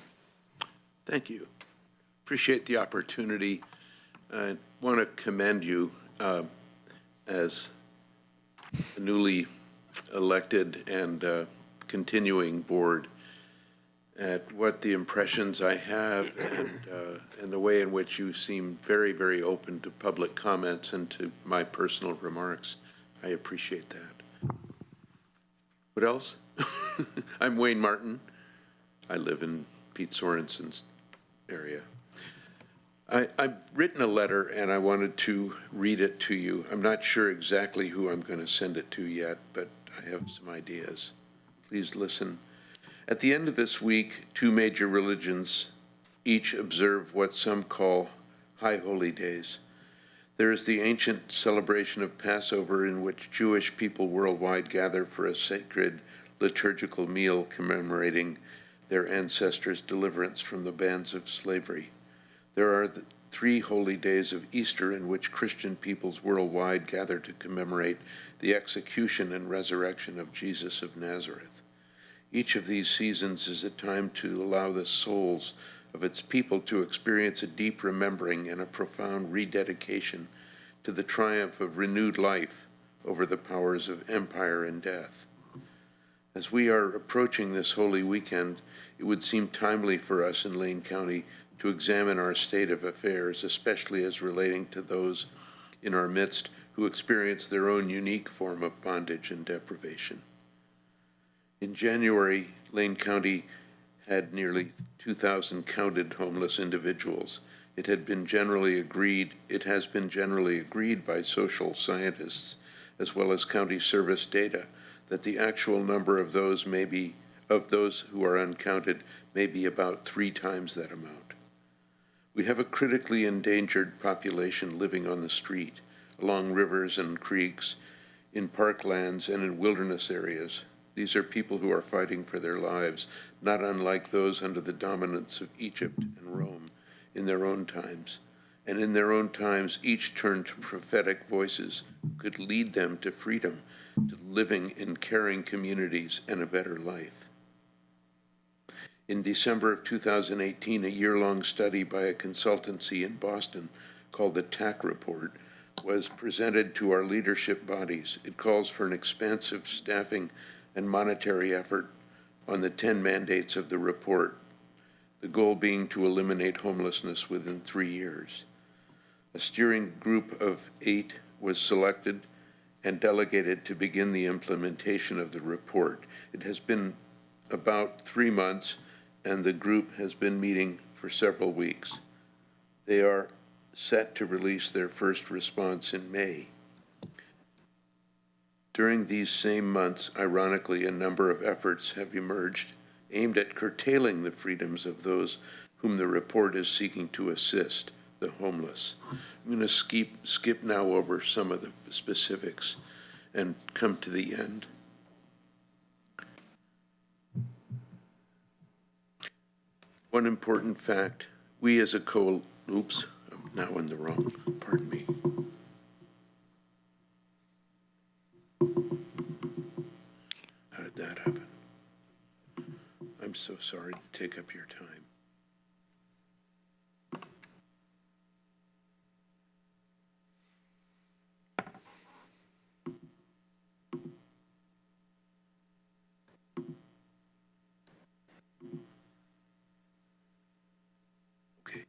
Thank you. Appreciate the opportunity. I want to commend you as a newly elected and continuing board at what the impressions I have and the way in which you seem very, very open to public comments and to my personal remarks. I appreciate that. What else? I'm Wayne Martin. I live in Pete Sorensen's area. I've written a letter and I wanted to read it to you. I'm not sure exactly who I'm going to send it to yet, but I have some ideas. Please listen. At the end of this week, two major religions each observe what some call High Holy Days. There is the ancient celebration of Passover in which Jewish people worldwide gather for a sacred liturgical meal commemorating their ancestors' deliverance from the bands of slavery. There are the 3 holy days of Easter in which Christian peoples worldwide gather to commemorate the execution and resurrection of Jesus of Nazareth. Each of these seasons is a time to allow the souls of its people to experience a deep remembering and a profound rededication to the triumph of renewed life over the powers of empire and death. As we are approaching this Holy Weekend, it would seem timely for us in Lane County to examine our state of affairs, especially as relating to those in our midst who experience their own unique form of bondage and deprivation. In January, Lane County had nearly 2,000 counted homeless individuals. It has been generally agreed by social scientists, as well as county service data, that the actual number of those who are uncounted may be about 3 times that amount. We have a critically endangered population living on the street, along rivers and creeks, in parklands and in wilderness areas. These are people who are fighting for their lives, not unlike those under the dominance of Egypt and Rome in their own times. And in their own times, each turned to prophetic voices who could lead them to freedom, to living in caring communities and a better life. In December of 2018, a year-long study by a consultancy in Boston called the TAC Report was presented to our leadership bodies. It calls for an expansive staffing and monetary effort on the 10 mandates of the report, the goal being to eliminate homelessness within 3 years. A steering group of 8 was selected and delegated to begin the implementation of the report. It has been about 3 months, and the group has been meeting for several weeks. They are set to release their first response in May. During these same months, ironically, a number of efforts have emerged aimed at curtailing the freedoms of those whom the report is seeking to assist, the homeless. I'm going to skip now over some of the specifics and come to the end. One important fact, we as a oops, I'm now in the wrong, pardon me. How did that happen? I'm so sorry to take up your time. Okay.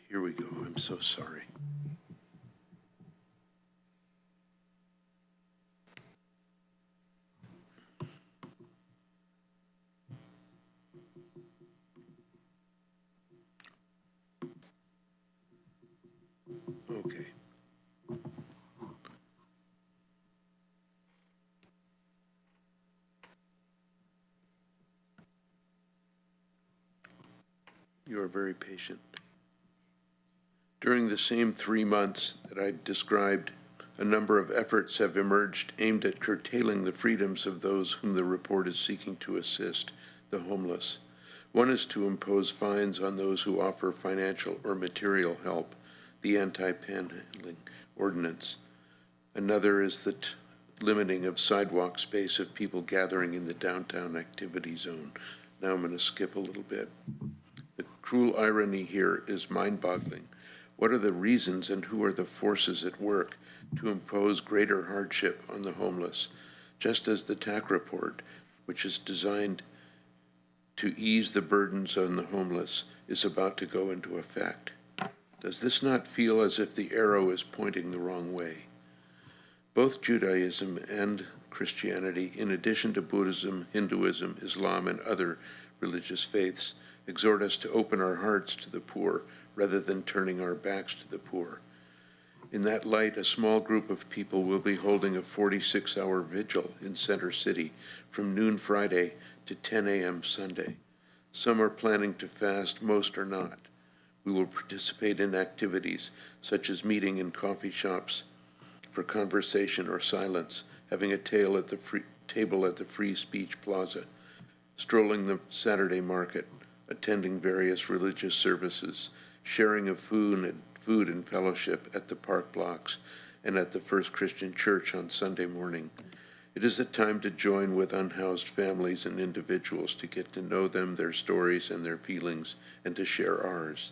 Here we go. I'm so sorry. Okay. You are very patient. During the same 3 months that I described, a number of efforts have emerged aimed at curtailing the freedoms of those whom the report is seeking to assist, the homeless. One is to impose fines on those who offer financial or material help, the anti-panhandling ordinance. Another is the limiting of sidewalk space of people gathering in the downtown activity zone. Now I'm going to skip a little bit. The cruel irony here is mind-boggling. What are the reasons and who are the forces at work to impose greater hardship on the homeless, just as the TAC report, which is designed to ease the burdens on the homeless, is about to go into effect? Does this not feel as if the arrow is pointing the wrong way? Both Judaism and Christianity, in addition to Buddhism, Hinduism, Islam, and other religious faiths, exhort us to open our hearts to the poor rather than turning our backs to the poor. In that light, a small group of people will be holding a 46-hour vigil in Center City from noon Friday to 10 a.m. Sunday. Some are planning to fast, most are not. We will participate in activities such as meeting in coffee shops for conversation or silence, having a table at the Free Speech Plaza, strolling the Saturday market, attending various religious services, sharing of food and fellowship at the park blocks and at the First Christian Church on Sunday morning. It is a time to join with unhoused families and individuals to get to know them, their stories and their feelings, and to share ours.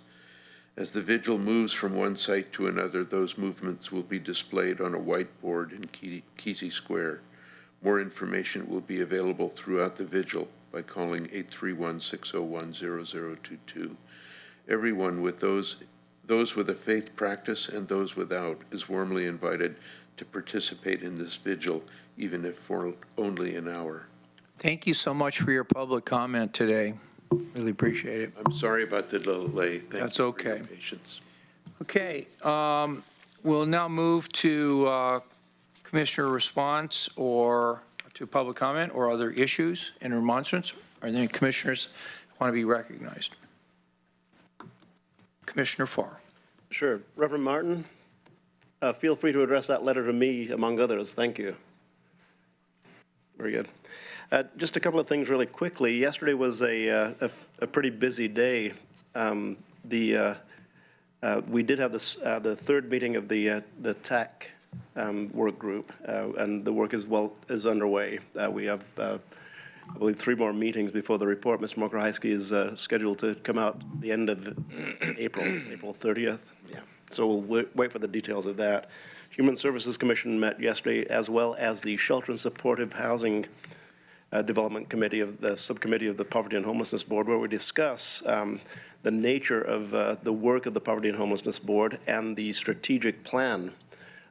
As the vigil moves from one site to another, those movements will be displayed on a whiteboard in Kesey Square. More information will be available throughout the vigil by calling 831-601-0022. Everyone with those with a faith practice and those without is warmly invited to participate in this vigil, even if for only an hour. Thank you so much for your public comment today. Really appreciate it. I'm sorry about the delay. That's okay. For your patience. Okay, we'll now move to commissioner response or to public comment or other issues and remonstrance. Are there any commissioners who want to be recognized? Commissioner Farr. Sure. Reverend Martin, feel free to address that letter to me, among others. Thank you. Very good. Just a couple of things really quickly. Yesterday was a pretty busy day. We did have the third meeting of the TAC work group, and the work is underway. We have, I believe, 3 more meetings before the report. Mr. Mokrahajski is scheduled to come out the end of April 30th. Yeah. So we'll wait for the details of that. Human Services Commission met yesterday, as well as the Shelter and Supportive Housing Development Committee of the Subcommittee of the Poverty and Homelessness Board, where we discuss the nature of the work of the Poverty and Homelessness Board and the strategic plan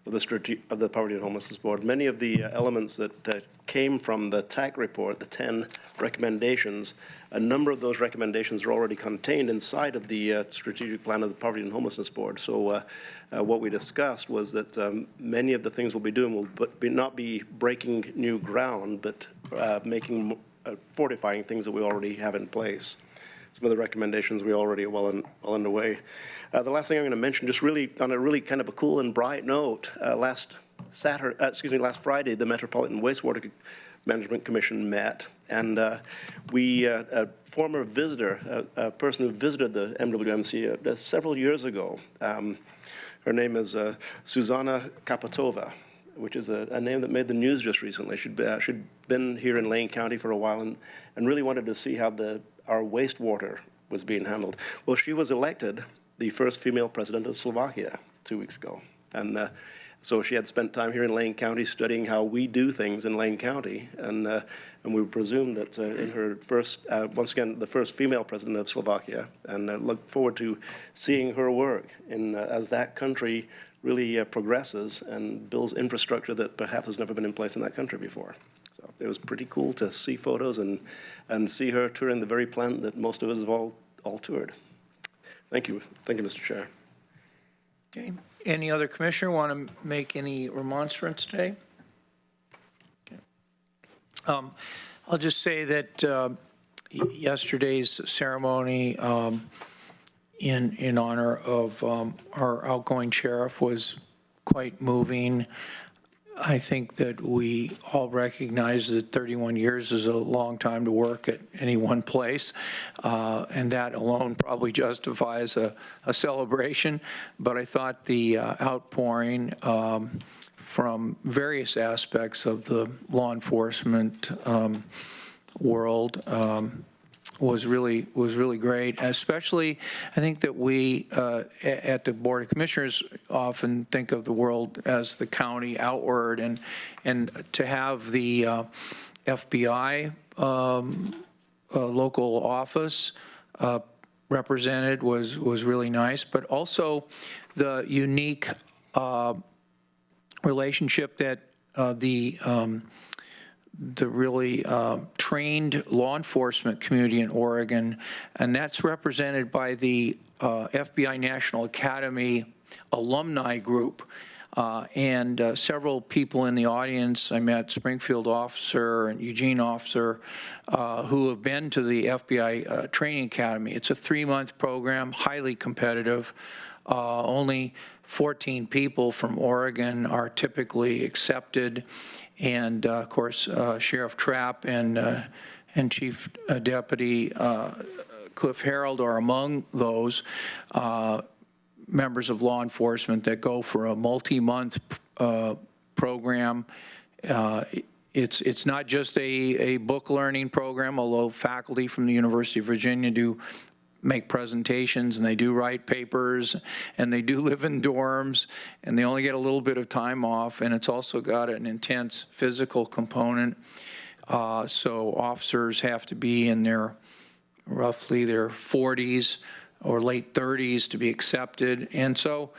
of the Poverty and Homelessness Board. Many of the elements that came from the TAC report, the 10 recommendations, a number of those recommendations are already contained inside of the strategic plan of the Poverty and Homelessness Board. So what we discussed was that many of the things we'll be doing will not be breaking new ground, but fortifying things that we already have in place. Some of the recommendations we already are well underway. The last thing I'm going to mention, just really on a really kind of a cool and bright note, last Friday, the Metropolitan Wastewater Management Commission met, and a former visitor, a person who visited the MWMC several years ago, her name is Susanna Kapatova, which is a name that made the news just recently. She'd been here in Lane County for a while and really wanted to see how our wastewater was being handled. Well, she was elected the first female president of Slovakia 2 weeks ago. And so she had spent time here in Lane County studying how we do things in Lane County. And we presume that in her first, once again, the first female president of Slovakia, and look forward to seeing her work as that country really progresses and builds infrastructure that perhaps has never been in place in that country before. So it was pretty cool to see photos and see her touring the very plant that most of us have all toured. Thank you. Thank you, Mr. Chair. Okay. Any other commissioner want to make any remonstrance today? Okay. I'll just say that yesterday's ceremony in honor of our outgoing sheriff was quite moving. I think that we all recognize that 31 years is a long time to work at any one place, and that alone probably justifies a celebration. But I thought the outpouring from various aspects of the law enforcement world was really great. Especially, I think that we at the Board of Commissioners often think of the world as the county outward, and to have the FBI local office represented was really nice. But also the unique relationship that the really trained law enforcement community in Oregon, and that's represented by the FBI National Academy alumni group. And several people in the audience, I met Springfield officer and Eugene officer, who have been to the FBI Training Academy. It's a 3-month program, highly competitive. Only 14 people from Oregon are typically accepted. And of course, Sheriff Trapp and Chief Deputy Cliff Harold are among those members of law enforcement that go for a multi-month program. It's not just a book learning program, although faculty from the University of Virginia do make presentations, and they do write papers, and they do live in dorms, and they only get a little bit of time off, and it's also got an intense physical component. So officers have to be in roughly their 40s or late 30s to be accepted. And so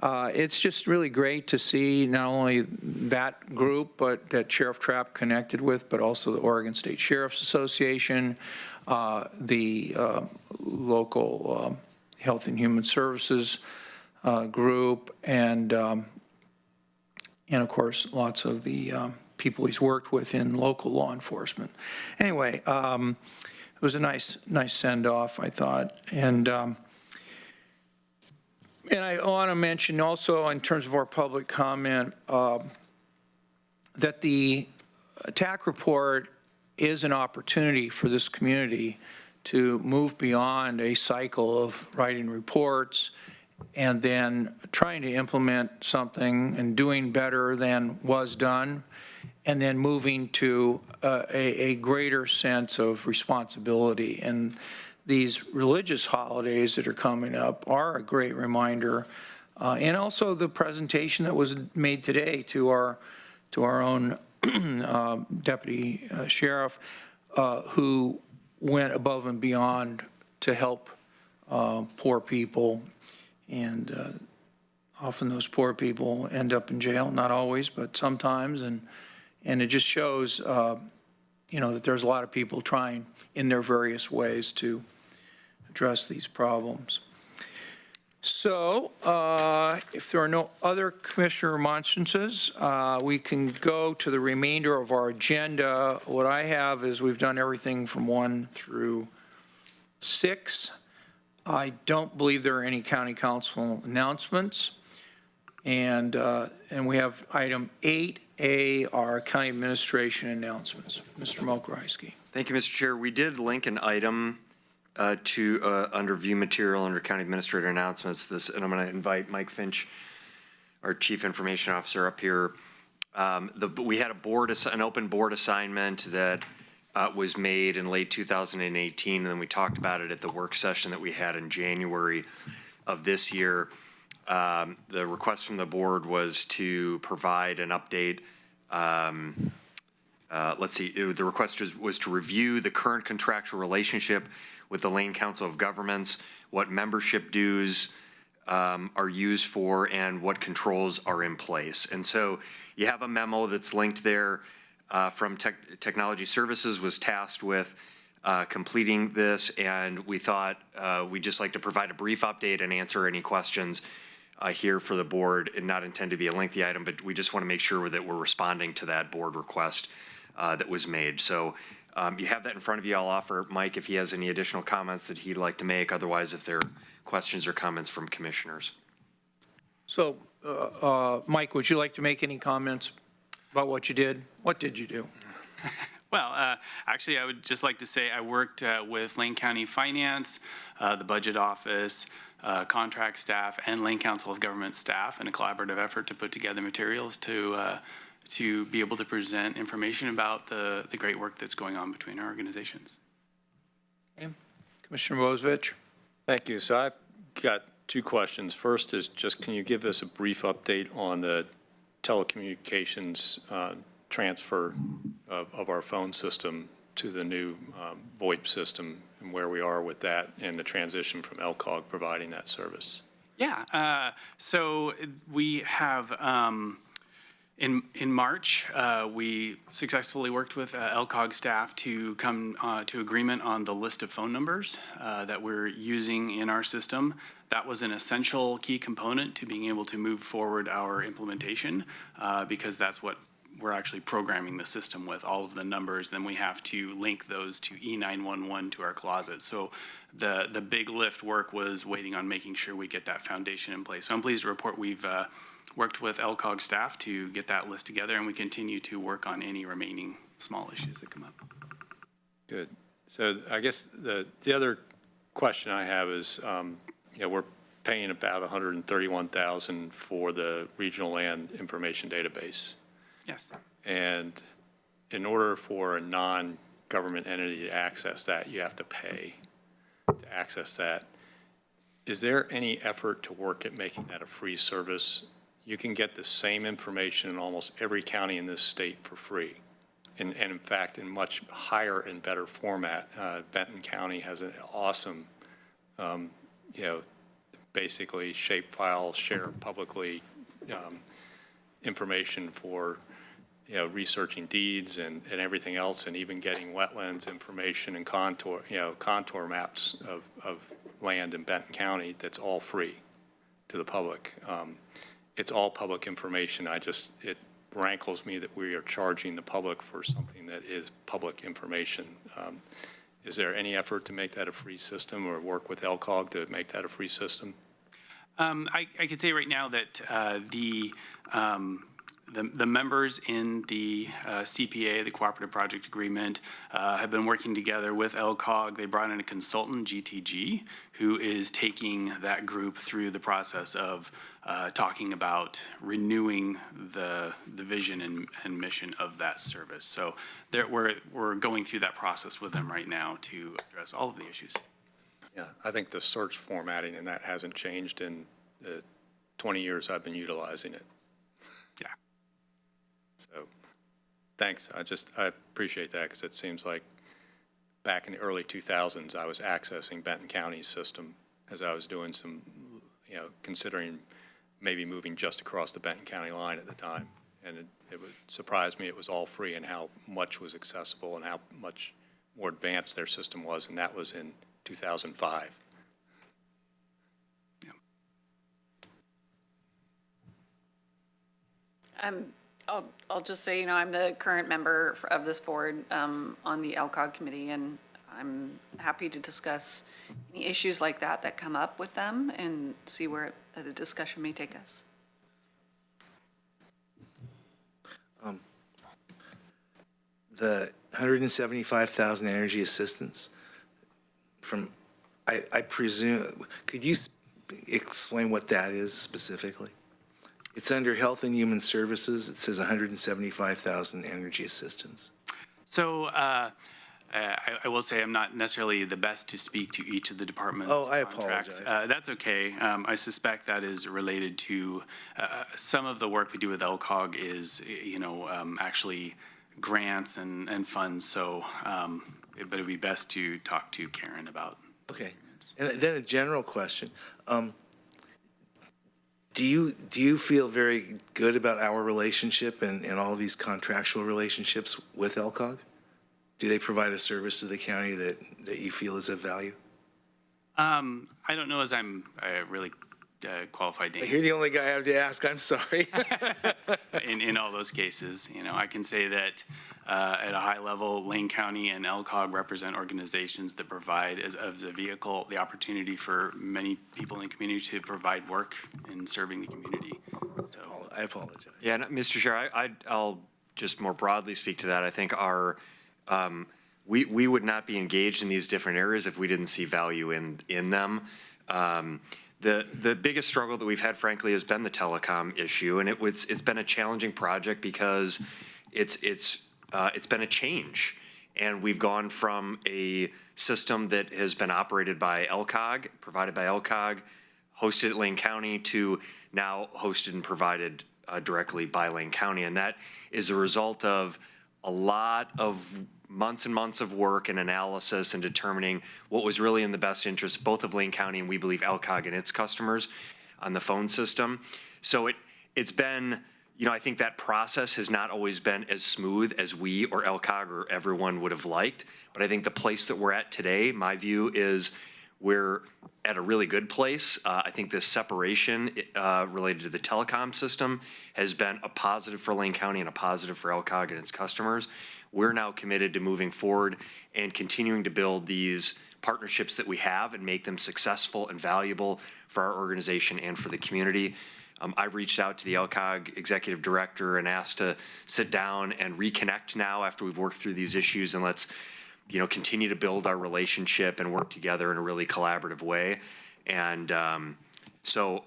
it's just really great to see not only that group, but that Sheriff Trapp connected with, but also the Oregon State Sheriff's Association, the local Health and Human Services group, and of course, lots of the people he's worked with in local law enforcement. Anyway, it was a nice send-off, I thought. And I want to mention also, in terms of our public comment, that the TAC report is an opportunity for this community to move beyond a cycle of writing reports and then trying to implement something and doing better than was done, and then moving to a greater sense of responsibility. And these religious holidays that are coming up are a great reminder. And also the presentation that was made today to our own deputy sheriff, who went above and beyond to help poor people. And often those poor people end up in jail, not always, but sometimes. And it just shows, that there's a lot of people trying in their various ways to address these problems. So if there are no other commissioner remonstrances, we can go to the remainder of our agenda. What I have is we've done everything from 1 through 6. I don't believe there are any county council announcements. And we have item 8A, our county administration announcements. Mr. Mokriski. Thank you, Mr. Chair. We did link an item to under view material under county administrator announcements. And I'm going to invite Mike Finch, our chief information officer, up here. We had an open board assignment that was made in late 2018, and then we talked about it at the work session that we had in January of this year. The request from the board was to provide an update. The request was to review the current contractual relationship with the Lane Council of Governments, what membership dues are used for, and what controls are in place. And so you have a memo that's linked there from Technology Services was tasked with completing this, and we thought we'd just like to provide a brief update and answer any questions here for the board, and not intend to be a lengthy item, but we just want to make sure that we're responding to that board request that was made. So you have that in front of you. I'll offer Mike if he has any additional comments that he'd like to make. Otherwise, if there are questions or comments from commissioners. So, Mike, would you like to make any comments? about what you did. What did you do? Well, actually, I would just like to say I worked with Lane County Finance, the Budget Office, contract staff, and Lane Council of Government staff in a collaborative effort to put together materials to be able to present information about the great work that's going on between our organizations. Commissioner Bozevich? Thank you. So I've got two questions. First is just, can you give us a brief update on the telecommunications transfer of our phone system to the new VoIP system, and where we are with that and the transition from LCOG providing that service? Yeah, so we have, in March, we successfully worked with LCOG staff to come to agreement on the list of phone numbers that we're using in our system. That was an essential key component to being able to move forward our implementation, because that's what we're actually programming the system with, all of the numbers. Then we have to link those to E911 to our closet. So the big lift work was waiting on making sure we get that foundation in place. So I'm pleased to report we've worked with LCOG staff to get that list together, and we continue to work on any remaining small issues that come up. Good. So I guess the other question I have is, we're paying about $131,000 for the regional land information database. Yes. And in order for a non-government entity to access that, you have to pay to access that. Is there any effort to work at making that a free service? You can get the same information in almost every county in this state for free. And in fact, in much higher and better format. Benton County has an awesome, basically shapefile, share publicly information for researching deeds and everything else, and even getting wetlands information and contour maps of land in Benton County. That's all free to the public. It's all public information. It rankles me that we are charging the public for something that is public information. Is there any effort to make that a free system, or work with LCOG to make that a free system? I could say right now that the members in the CPA, the Cooperative Project Agreement, have been working together with LCOG. They brought in a consultant, GTG, who is taking that group through the process of talking about renewing the vision and mission of that service. So we're going through that process with them right now to address all of the issues. Yeah, I think the search formatting and that hasn't changed in the 20 years I've been utilizing it. Yeah. So, thanks. I appreciate that, because it seems like back in the early 2000s, I was accessing Benton County's system as I was doing some, considering maybe moving just across the Benton County line at the time. And it would surprise me it was all free, and how much was accessible and how much more advanced their system was, and that was in 2005. I'll just say, I'm the current member of this board on the LCOG committee, and I'm happy to discuss any issues like that come up with them and see where the discussion may take us. The 175,000 energy assistance I presume, could you explain what that is specifically? It's under Health and Human Services. It says 175,000 energy assistance. So I will say I'm not necessarily the best to speak to each of the department's contracts. Apologize. That's okay. I suspect that is related to some of the work we do with LCOG is, actually grants and funds. So, but it'd be best to talk to Karen about. Okay. And then a general question. Do you feel very good about our relationship and all of these contractual relationships with LCOG? Do they provide a service to the county that you feel is of value? I don't know as I'm really qualified to answer. You're the only guy I have to ask. I'm sorry. in all those cases, I can say that at a high level, Lane County and LCOG represent organizations that provide, as a vehicle, the opportunity for many people in the community to provide work in serving the community. So I apologize. Yeah, Mr. Chair, I'll just more broadly speak to that. I think we would not be engaged in these different areas if we didn't see value in them. The biggest struggle that we've had, frankly, has been the telecom issue, and it's been a challenging project because it's been a change. And we've gone from a system that has been operated by LCOG, provided by LCOG, hosted at Lane County, to now hosted and provided directly by Lane County. And that is a result of a lot of months and months of work and analysis and determining what was really in the best interest both of Lane County and we believe LCOG and its customers on the phone system. So it's been, you know, I think that process has not always been as smooth as we or LCOG or everyone would have liked. But I think the place that we're at today, my view is we're at a really good place. I think this separation related to the telecom system has been a positive for Lane County and a positive for LCOG and its customers. We're now committed to moving forward and continuing to build these partnerships that we have and make them successful and valuable for our organization and for the community. I've reached out to the LCOG executive director and asked to sit down and reconnect now after we've worked through these issues, and let's, you know, continue to build our relationship and work together in a really collaborative way. And so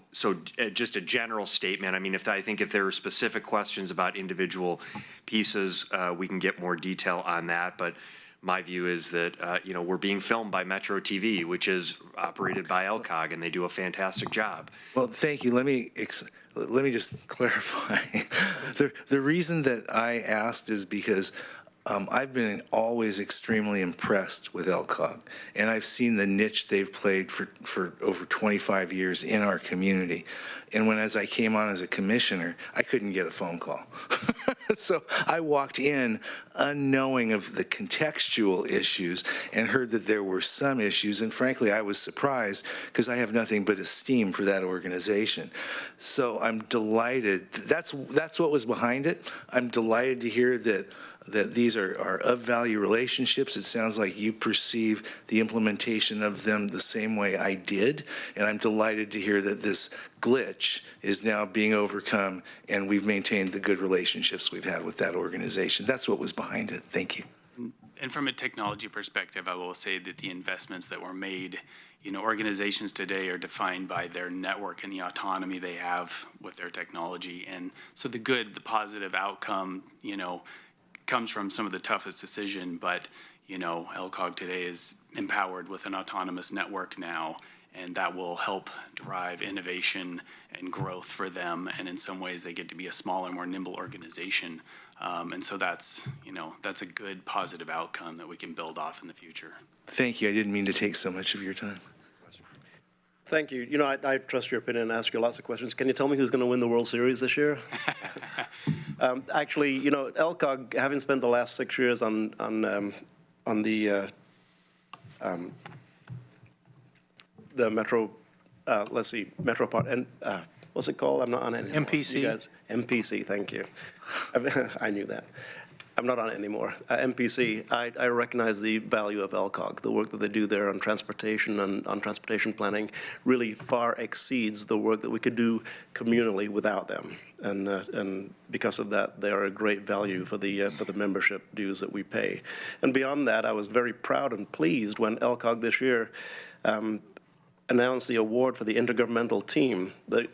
just a general statement. I mean, I think if there are specific questions about individual pieces, we can get more detail on that. But my view is that, you know, we're being filmed by Metro TV, which is operated by LCOG, and they do a fantastic job. Well, thank you. Let me just clarify. The reason that I asked is because I've been always extremely impressed with LCOG, and I've seen the niche they've played for over 25 years in our community. And as I came on as a commissioner, I couldn't get a phone call. So I walked in unknowing of the contextual issues and heard that there were some issues, and frankly, I was surprised because I have nothing but esteem for that organization. So I'm delighted. That's what was behind it. I'm delighted to hear that these are of value relationships. It sounds like you perceive the implementation of them the same way I did, and I'm delighted to hear that this glitch is now being overcome and we've maintained the good relationships we've had with that organization. That's what was behind it. Thank you. And from a technology perspective, I will say that the investments that were made, you know, organizations today are defined by their network and the autonomy they have with their technology. And so the positive outcome, you know, comes from some of the toughest decision, but, you know, LCOG today is empowered with an autonomous network now, and that will help drive innovation and growth for them. And in some ways, they get to be a smaller, more nimble organization. And so that's, you know, that's a good positive outcome that we can build off in the future. Thank you. I didn't mean to take so much of your time. Thank you. You know, I trust your opinion and ask you lots of questions. Can you tell me who's going to win the World Series this year? Actually, you know, LCOG, having spent the last 6 years on the Metro, Metro part, and what's it called? I'm not on it anymore. MPC. You guys, MPC, thank you. I knew that. I'm not on it anymore. MPC, I recognize the value of LCOG. The work that they do there on transportation and on transportation planning really far exceeds the work that we could do communally without them. And because of that, they are a great value for the membership dues that we pay. And beyond that, I was very proud and pleased when LCOG this year announced the award for the intergovernmental team. The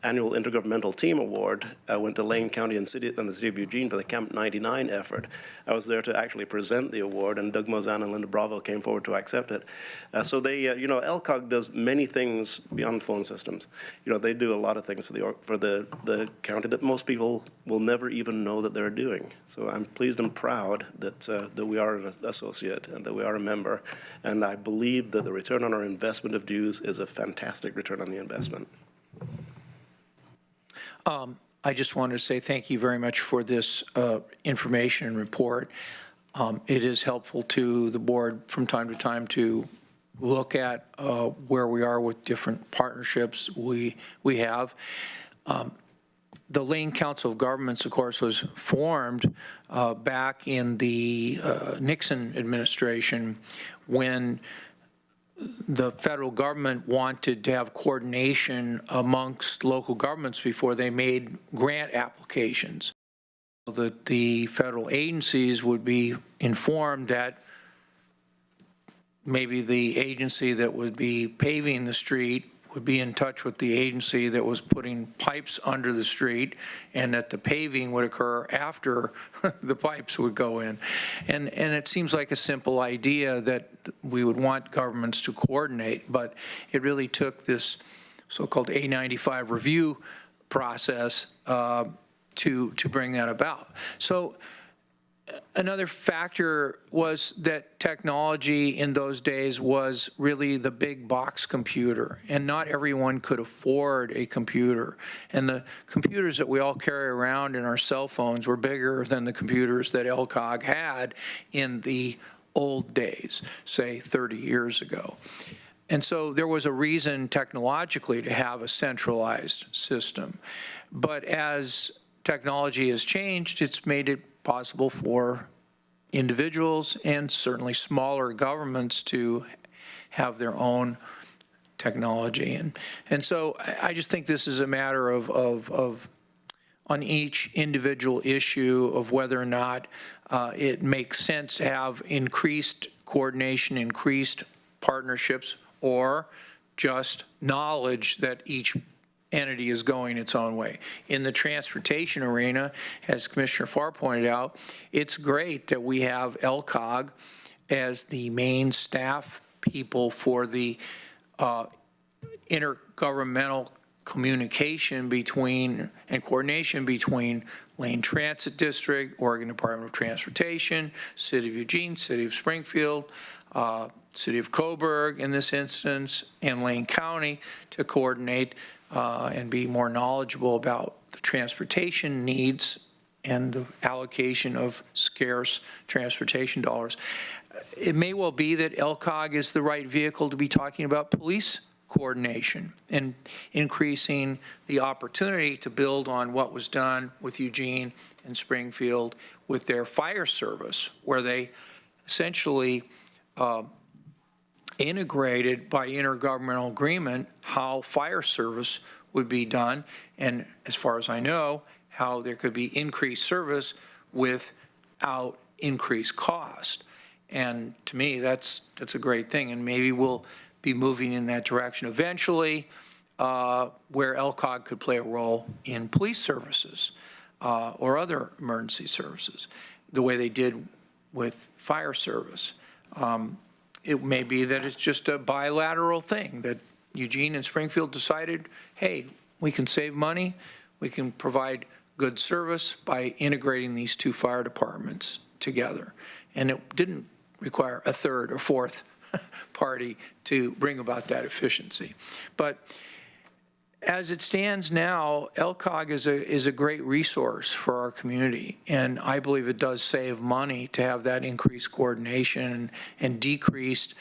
annual Intergovernmental Team Award went to Lane County and the City of Eugene for the Camp 99 effort. I was there to actually present the award, and Doug Mozan and Linda Bravo came forward to accept it. So they, you know, LCOG does many things beyond phone systems. You know, they do a lot of things for the county that most people will never even know that they're doing. So I'm pleased and proud that that we are an associate and that we are a member, and I believe that the return on our investment of dues is a fantastic return on the investment. I just wanted to say thank you very much for this information and report. It is helpful to the board from time to time to look at where we are with different partnerships we have. The Lane Council of Governments, of course, was formed back in the Nixon administration when the federal government wanted to have coordination amongst local governments before they made grant applications. that the federal agencies would be informed that maybe the agency that would be paving the street would be in touch with the agency that was putting pipes under the street, and that the paving would occur after the pipes would go in. And it seems like a simple idea that we would want governments to coordinate, but it really took this so-called A95 review process to bring that about. So another factor was that technology in those days was really the big box computer, and not everyone could afford a computer. And the computers that we all carry around in our cell phones were bigger than the computers that LCOG had in the old days, say 30 years ago. And so there was a reason technologically to have a centralized system. But as technology has changed, it's made it possible for individuals and certainly smaller governments to have their own technology. And so I just think this is a matter of on each individual issue of whether or not it makes sense to have increased coordination, increased partnerships, or just knowledge that each entity is going its own way. In the transportation arena, as Commissioner Farr pointed out, it's great that we have LCOG as the main staff people for the intergovernmental communication between and coordination between Lane Transit District, Oregon Department of Transportation, City of Eugene, City of Springfield, City of Coburg in this instance, and Lane County to coordinate and be more knowledgeable about the transportation needs and the allocation of scarce transportation dollars. It may well be that LCOG is the right vehicle to be talking about police coordination and increasing the opportunity to build on what was done with Eugene and Springfield with their fire service, where they essentially integrated by intergovernmental agreement how fire service would be done, and as far as I know, how there could be increased service without increased cost. And to me, that's a great thing, and maybe we'll be moving in that direction eventually, where LCOG could play a role in police services or other emergency services, the way they did with fire service. It may be that it's just a bilateral thing, that Eugene and Springfield decided, hey, we can save money, we can provide good service by integrating these two fire departments together. And it didn't require a third or fourth party to bring about that efficiency. But as it stands now, LCOG is a great resource for our community, and I believe it does save money to have that increased coordination and decreased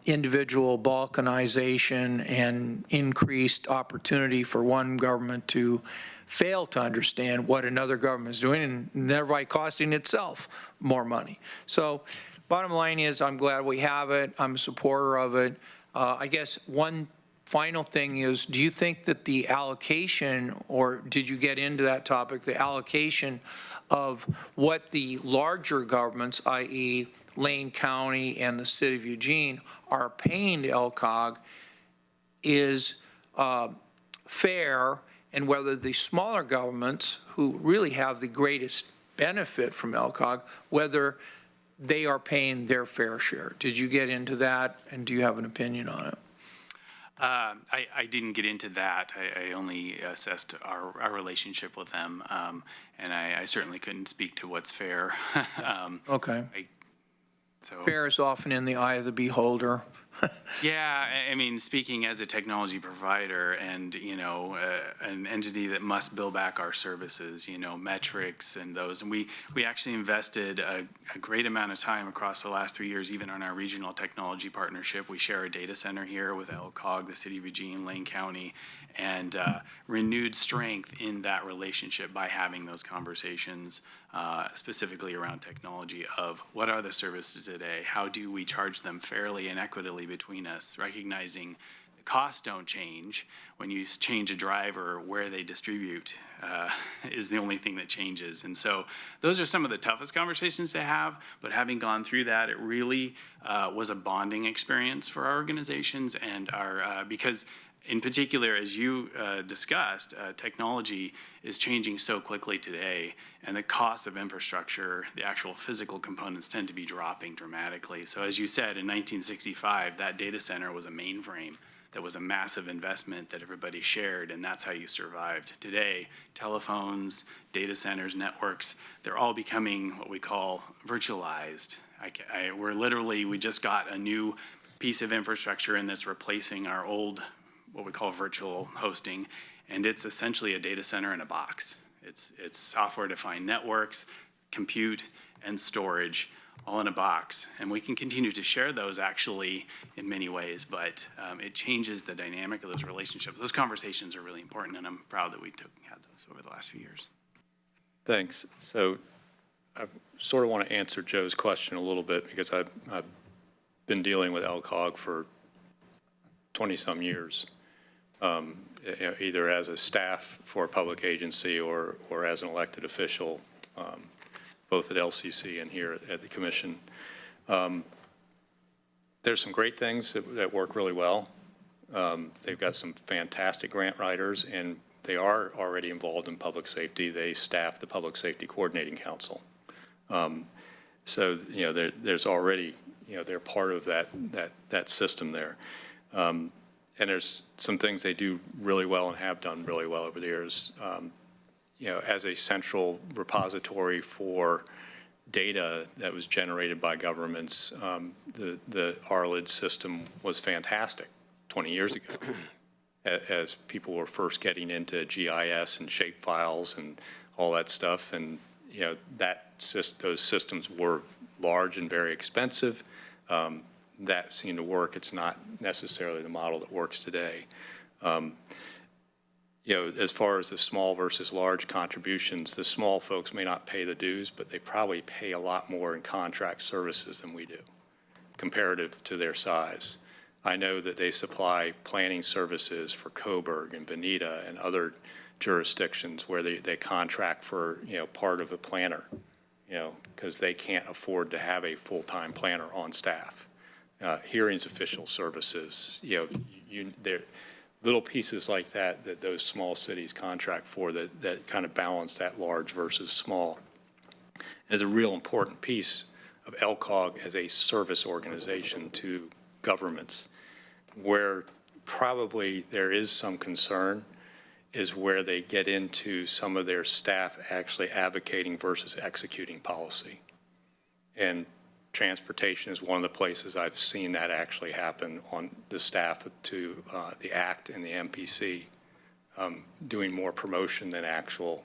individual balkanization and increased opportunity for one government to fail to understand what another government is doing, and thereby costing itself more money. So bottom line is, I'm glad we have it. I'm a supporter of it. I guess one final thing is, do you think that the allocation, or did you get into that topic, the allocation of what the larger governments, i.e. Lane County and the City of Eugene, are paying to LCOG is fair, and whether the smaller governments, who really have the greatest benefit from LCOG, whether they are paying their fair share? Did you get into that, and do you have an opinion on it? I didn't get into that. I only assessed our relationship with them, and I certainly couldn't speak to what's fair. Okay. Fair is often in the eye of the beholder. Yeah, I mean, speaking as a technology provider and, an entity that must bill back our services, metrics and those. And we actually invested a great amount of time across the last 3 years, even on our regional technology partnership. We share a data center here with LCOG, the City of Eugene, Lane County, and renewed strength in that relationship by having those conversations specifically around technology of what are the services today, how do we charge them fairly and equitably between us, recognizing the costs don't change. When you change a driver, where they distribute is the only thing that changes. And so those are some of the toughest conversations to have, but having gone through that, it really was a bonding experience for our organizations and our, because in particular, as you discussed, technology is changing so quickly today, and the cost of infrastructure, the actual physical components tend to be dropping dramatically. So as you said, in 1965, that data center was a mainframe. That was a massive investment that everybody shared, and that's how you survived. Today, telephones, data centers, networks, they're all becoming what we call virtualized. We just got a new piece of infrastructure and that's replacing our old, what we call virtual hosting, and it's essentially a data center in a box. It's software-defined networks, compute, and storage all in a box. And we can continue to share those actually in many ways, but it changes the dynamic of those relationships. Those conversations are really important, and I'm proud that we had those over the last few years. Thanks. So I sort of want to answer Joe's question a little bit because I've been dealing with LCOG for 20-some years. Either as a staff for a public agency or as an elected official, both at LCC and here at the commission. There's some great things that work really well. They've got some fantastic grant writers, and they are already involved in public safety. They staff the Public Safety Coordinating Council. So, there's already, they're part of that system there. And there's some things they do really well and have done really well over the years. As a central repository for data that was generated by governments, the RLID system was fantastic 20 years ago. As people were first getting into GIS and shapefiles and all that stuff, and those systems were large and very expensive. That seemed to work. It's not necessarily the model that works today. As far as the small versus large contributions, the small folks may not pay the dues, but they probably pay a lot more in contract services than we do, comparative to their size. I know that they supply planning services for Coburg and Veneta and other jurisdictions where they contract for, part of a planner, because they can't afford to have a full-time planner on staff. Hearings official services, there little pieces like that those small cities contract for that kind of balance that large versus small. And is a real important piece of LCOG as a service organization to governments. Where probably there is some concern is where they get into some of their staff actually advocating versus executing policy. And transportation is one of the places I've seen that actually happen on the staff to the ACT and the MPC, doing more promotion than actual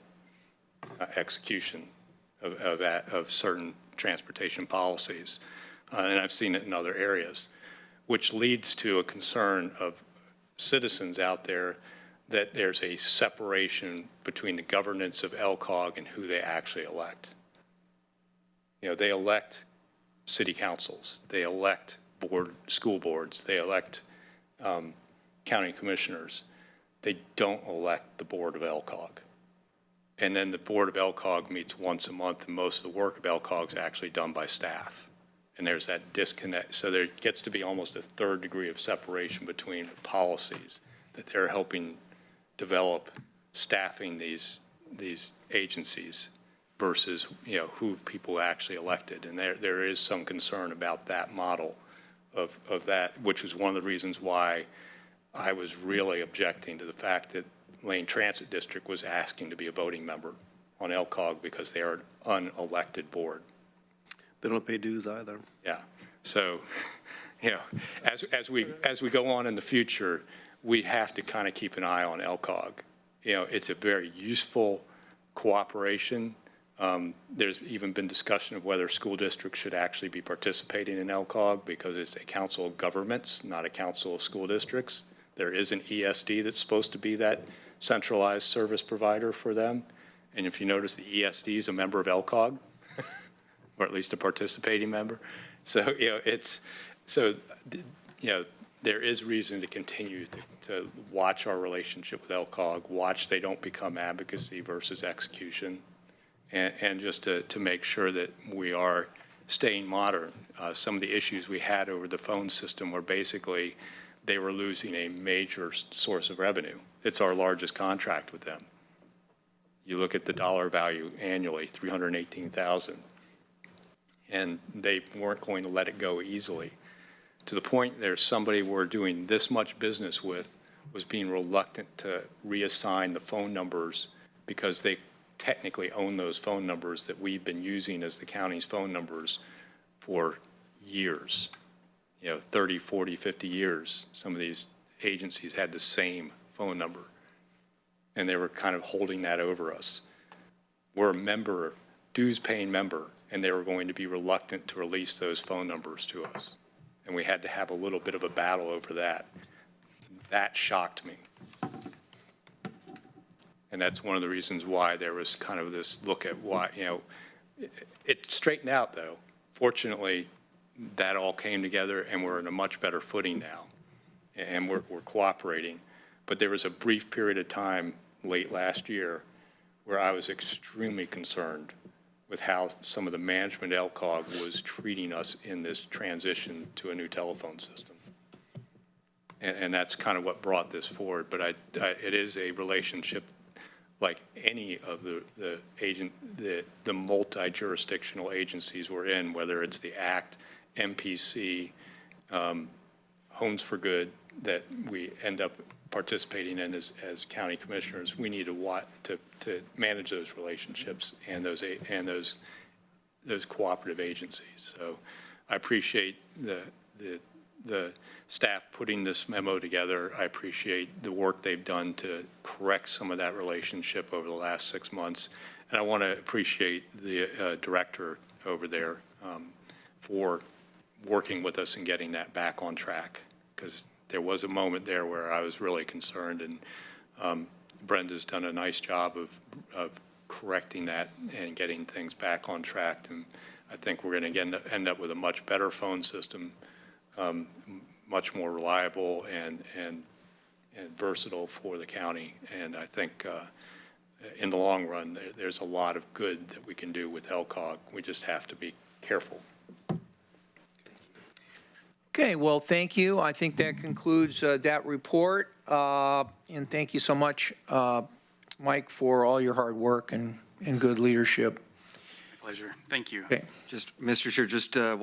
execution of certain transportation policies. And I've seen it in other areas, which leads to a concern of citizens out there that there's a separation between the governance of LCOG and who they actually elect. They elect city councils, they elect school boards, they elect county commissioners. They don't elect the board of LCOG. And then the board of LCOG meets once a month, and most of the work of LCOG is actually done by staff. And there's that disconnect. So there gets to be almost a third degree of separation between the policies that they're helping develop, staffing these agencies versus, who people actually elected. And there is some concern about that model of that, which was one of the reasons why I was really objecting to the fact that Lane Transit District was asking to be a voting member on LCOG because they are an unelected board. They don't pay dues either. Yeah. So, as we go on in the future, we have to kind of keep an eye on LCOG. It's a very useful cooperation. There's even been discussion of whether school districts should actually be participating in LCOG because it's a council of governments, not a council of school districts. There is an ESD that's supposed to be that centralized service provider for them. And if you notice, the ESD is a member of LCOG, or at least a participating member. So, there is reason to continue to watch our relationship with LCOG, watch they don't become advocacy versus execution, and just to make sure that we are staying modern. Some of the issues we had over the phone system were basically they were losing a major source of revenue. It's our largest contract with them. You look at the dollar value annually, $318,000, and they weren't going to let it go easily. To the point there's somebody we're doing this much business with was being reluctant to reassign the phone numbers because they technically own those phone numbers that we've been using as the county's phone numbers for years. 30, 40, 50 years. Some of these agencies had the same phone number, and they were kind of holding that over us. We're a member, dues-paying member, and they were going to be reluctant to release those phone numbers to us. And we had to have a little bit of a battle over that. That shocked me. And that's one of the reasons why there was kind of this look at why, it straightened out though. Fortunately, that all came together and we're in a much better footing now. And we're cooperating. But there was a brief period of time late last year where I was extremely concerned with how some of the management at LCOG was treating us in this transition to a new telephone system. And that's kind of what brought this forward. But it is a relationship like any of the multi-jurisdictional agencies we're in, whether it's the ACT, MPC, Homes for Good, that we end up participating in as county commissioners. We need to manage those relationships and those cooperative agencies. So I appreciate the staff putting this memo together. I appreciate the work they've done to correct some of that relationship over the last 6 months. And I want to appreciate the director over there for working with us and getting that back on track, because there was a moment there where I was really concerned, and Brenda's done a nice job of correcting that and getting things back on track. And I think we're going to end up with a much better phone system, much more reliable and versatile for the county. And I think in the long run, there's a lot of good that we can do with LCOG. We just have to be careful. Okay, well, thank you. I think that concludes that report. And thank you so much, Mike, for all your hard work and good leadership. My pleasure. Thank you. Okay. Just, Mr. Chair,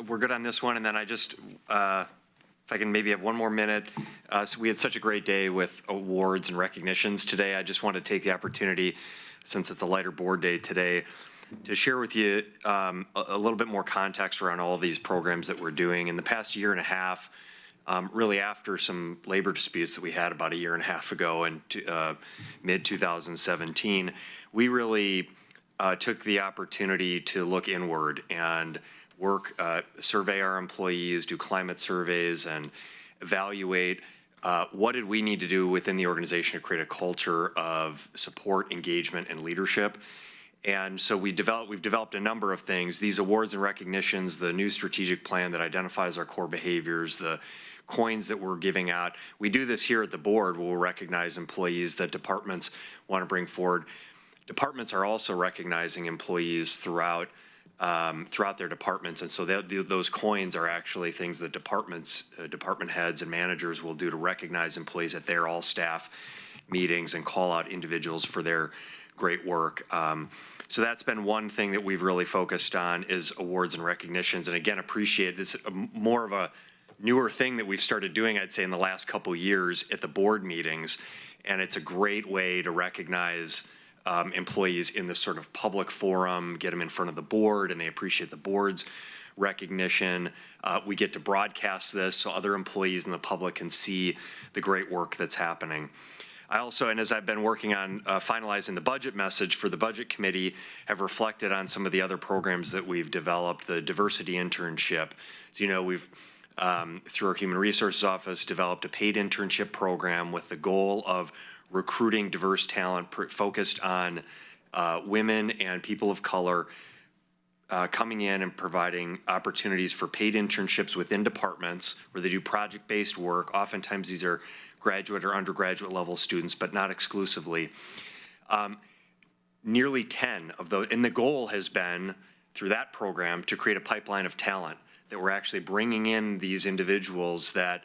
we're good on this one, and then I just, if I can maybe have one more minute. So we had such a great day with awards and recognitions today. I just want to take the opportunity, since it's a lighter board day today, to share with you a little bit more context around all these programs that we're doing. In the past year and a half, really after some labor disputes that we had about a year and a half ago in mid-2017, we really took the opportunity to look inward and work, survey our employees, do climate surveys, and evaluate what did we need to do within the organization to create a culture of support, engagement, and leadership. And so we've developed a number of things, these awards and recognitions, the new strategic plan that identifies our core behaviors, the coins that we're giving out. We do this here at the board. We'll recognize employees that departments want to bring forward. Departments are also recognizing employees throughout their departments. And so those coins are actually things that department heads and managers will do to recognize employees at their all-staff meetings and call out individuals for their great work. So that's been one thing that we've really focused on, is awards and recognitions. And again, appreciate this, more of a newer thing that we've started doing, I'd say, in the last couple years at the board meetings. And it's a great way to recognize employees in this sort of public forum, get them in front of the board, and they appreciate the board's recognition. We get to broadcast this so other employees and the public can see the great work that's happening. I also, and as I've been working on finalizing the budget message for the budget committee, have reflected on some of the other programs that we've developed. The diversity internship. As you know, we've, through our human resources office, developed a paid internship program with the goal of recruiting diverse talent focused on women and people of color coming in and providing opportunities for paid internships within departments where they do project-based work. Oftentimes these are graduate or undergraduate level students, but not exclusively. Nearly 10 of those, and the goal has been through that program to create a pipeline of talent, that we're actually bringing in these individuals that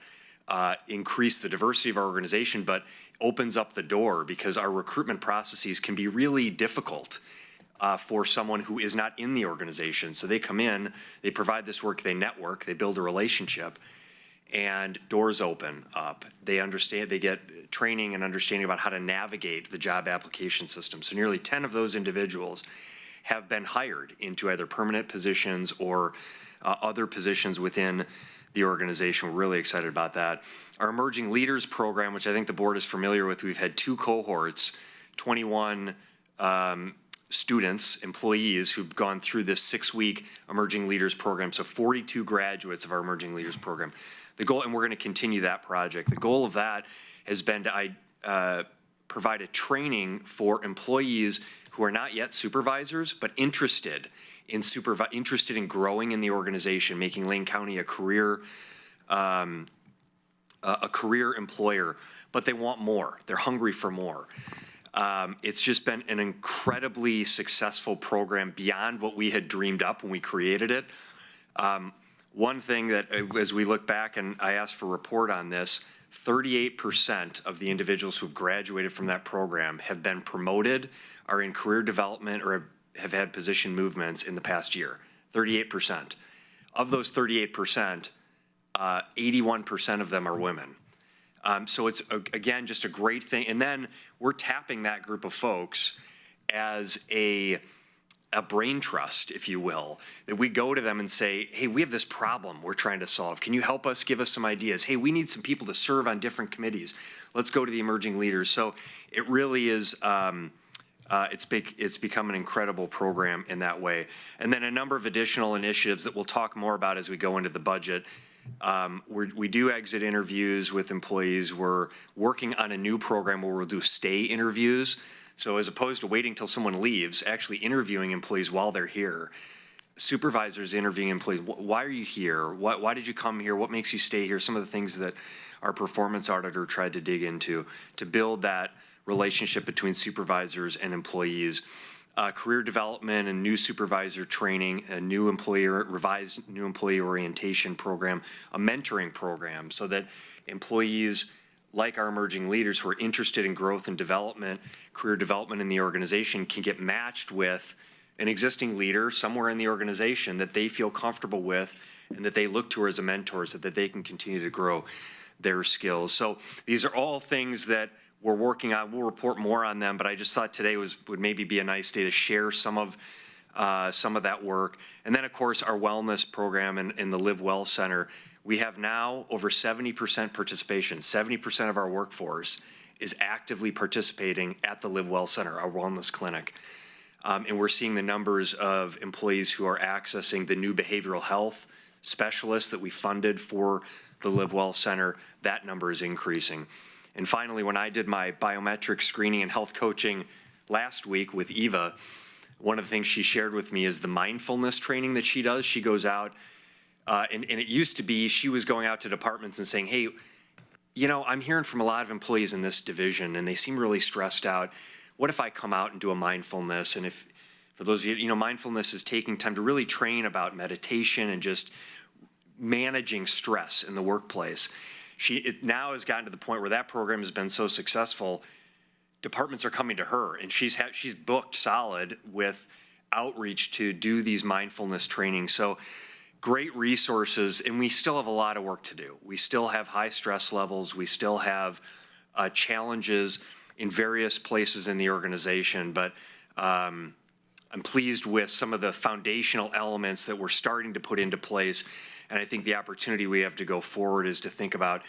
increase the diversity of our organization, but opens up the door, because our recruitment processes can be really difficult for someone who is not in the organization. So they come in, they provide this work, they network, they build a relationship, and doors open up. They understand, they get training and understanding about how to navigate the job application system. So nearly 10 of those individuals have been hired into either permanent positions or other positions within the organization. We're really excited about that. Our Emerging Leaders program, which I think the board is familiar with, we've had 2 cohorts, 21 students, employees who've gone through this 6-week Emerging Leaders program. So 42 graduates of our Emerging Leaders program. The goal, and we're going to continue that project. The goal of that has been to provide a training for employees who are not yet supervisors, but interested in growing in the organization, making Lane County a career employer, but they want more. They're hungry for more. It's just been an incredibly successful program beyond what we had dreamed up when we created it. One thing that, as we look back, and I asked for a report on this, 38% of the individuals who've graduated from that program have been promoted, are in career development, or have had position movements in the past year. 38%. Of those 38%, 81% of them are women. So it's, again, just a great thing. And then we're tapping that group of folks as a brain trust, if you will, that we go to them and say, hey, we have this problem we're trying to solve. Can you help us? Give us some ideas. Hey, we need some people to serve on different committees. Let's go to the Emerging Leaders. So it really is, it's become an incredible program in that way. And then a number of additional initiatives that we'll talk more about as we go into the budget. We do exit interviews with employees. We're working on a new program where we'll do stay interviews. So as opposed to waiting till someone leaves, actually interviewing employees while they're here. Supervisors interviewing employees. Why are you here? Why did you come here? What makes you stay here? Some of the things that our performance auditor tried to dig into to build that relationship between supervisors and employees. Career development and new supervisor training, a new revised new employee orientation program, a mentoring program, so that employees like our Emerging Leaders who are interested in growth and development, career development in the organization, can get matched with an existing leader somewhere in the organization that they feel comfortable with and that they look to as a mentor, so that they can continue to grow their skills. So these are all things that we're working on. We'll report more on them, but I just thought today would maybe be a nice day to share some of that work. And then, of course, our wellness program in the Live Well Center. We have now over 70% participation. 70% of our workforce is actively participating at the Live Well Center, our wellness clinic. And we're seeing the numbers of employees who are accessing the new behavioral health specialists that we funded for the Live Well Center. That number is increasing. And finally, when I did my biometric screening and health coaching last week with Eva, one of the things she shared with me is the mindfulness training that she does. She goes out, and it used to be she was going out to departments and saying, hey, you know, I'm hearing from a lot of employees in this division and they seem really stressed out. What if I come out and do a mindfulness? And if, for those of you, mindfulness is taking time to really train about meditation and just managing stress in the workplace. It now has gotten to the point where that program has been so successful, departments are coming to her, and she's booked solid with outreach to do these mindfulness trainings. So great resources, and we still have a lot of work to do. We still have high stress levels. We still have challenges in various places in the organization, but I'm pleased with some of the foundational elements that we're starting to put into place. And I think the opportunity we have to go forward is to think about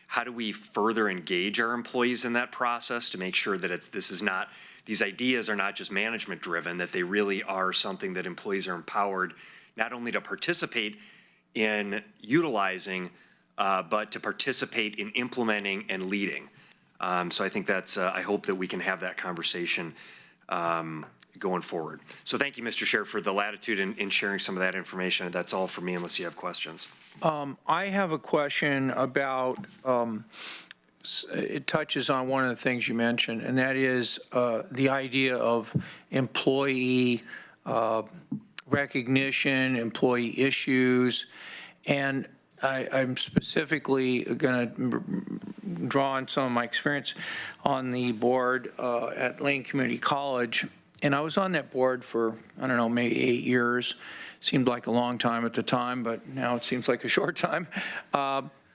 how do we further engage our employees in that process to make sure that these ideas are not just management driven, that they really are something that employees are empowered not only to participate in utilizing, but to participate in implementing and leading. So I think that's, I hope that we can have that conversation going forward. So thank you, Mr. Chair, for the latitude in sharing some of that information. That's all for me unless you have questions. I have a question about, it touches on one of the things you mentioned, and that is the idea of employee recognition, employee issues, and I'm specifically going to draw on some of my experience on the board at Lane Community College. And I was on that board for, I don't know, maybe 8 years. Seemed like a long time at the time, but now it seems like a short time.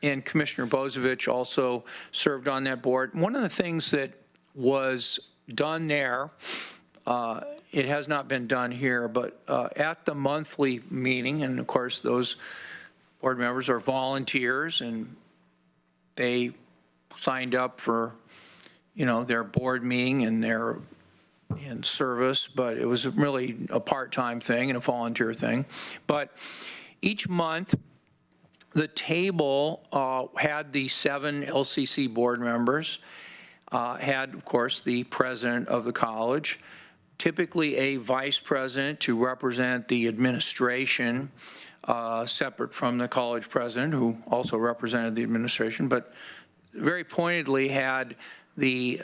And Commissioner Bozovich also served on that board. One of the things that was done there, it has not been done here, but at the monthly meeting, and of course those board members are volunteers and they signed up for, their board meeting and their in service, but it was really a part-time thing and a volunteer thing. But each month, the table had the 7 LCC board members, had, of course, the president of the college, typically a vice president to represent the administration, separate from the college president, who also represented the administration, but very pointedly had the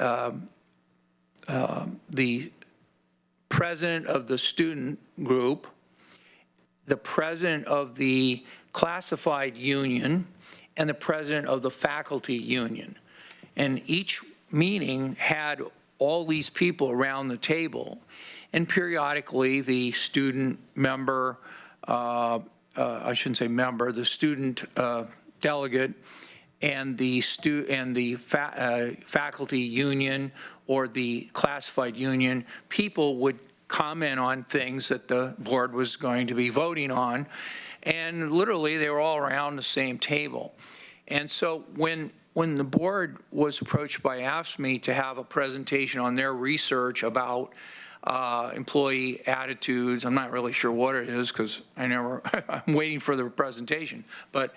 president of the student group, the president of the classified union, and the president of the faculty union. And each meeting had all these people around the table, and periodically the student member, I shouldn't say member, the student delegate and the faculty union or the classified union, people would comment on things that the board was going to be voting on. And literally, they were all around the same table. And so when the board was approached by AFSCME to have a presentation on their research about employee attitudes, I'm not really sure what it is because I'm waiting for the presentation, but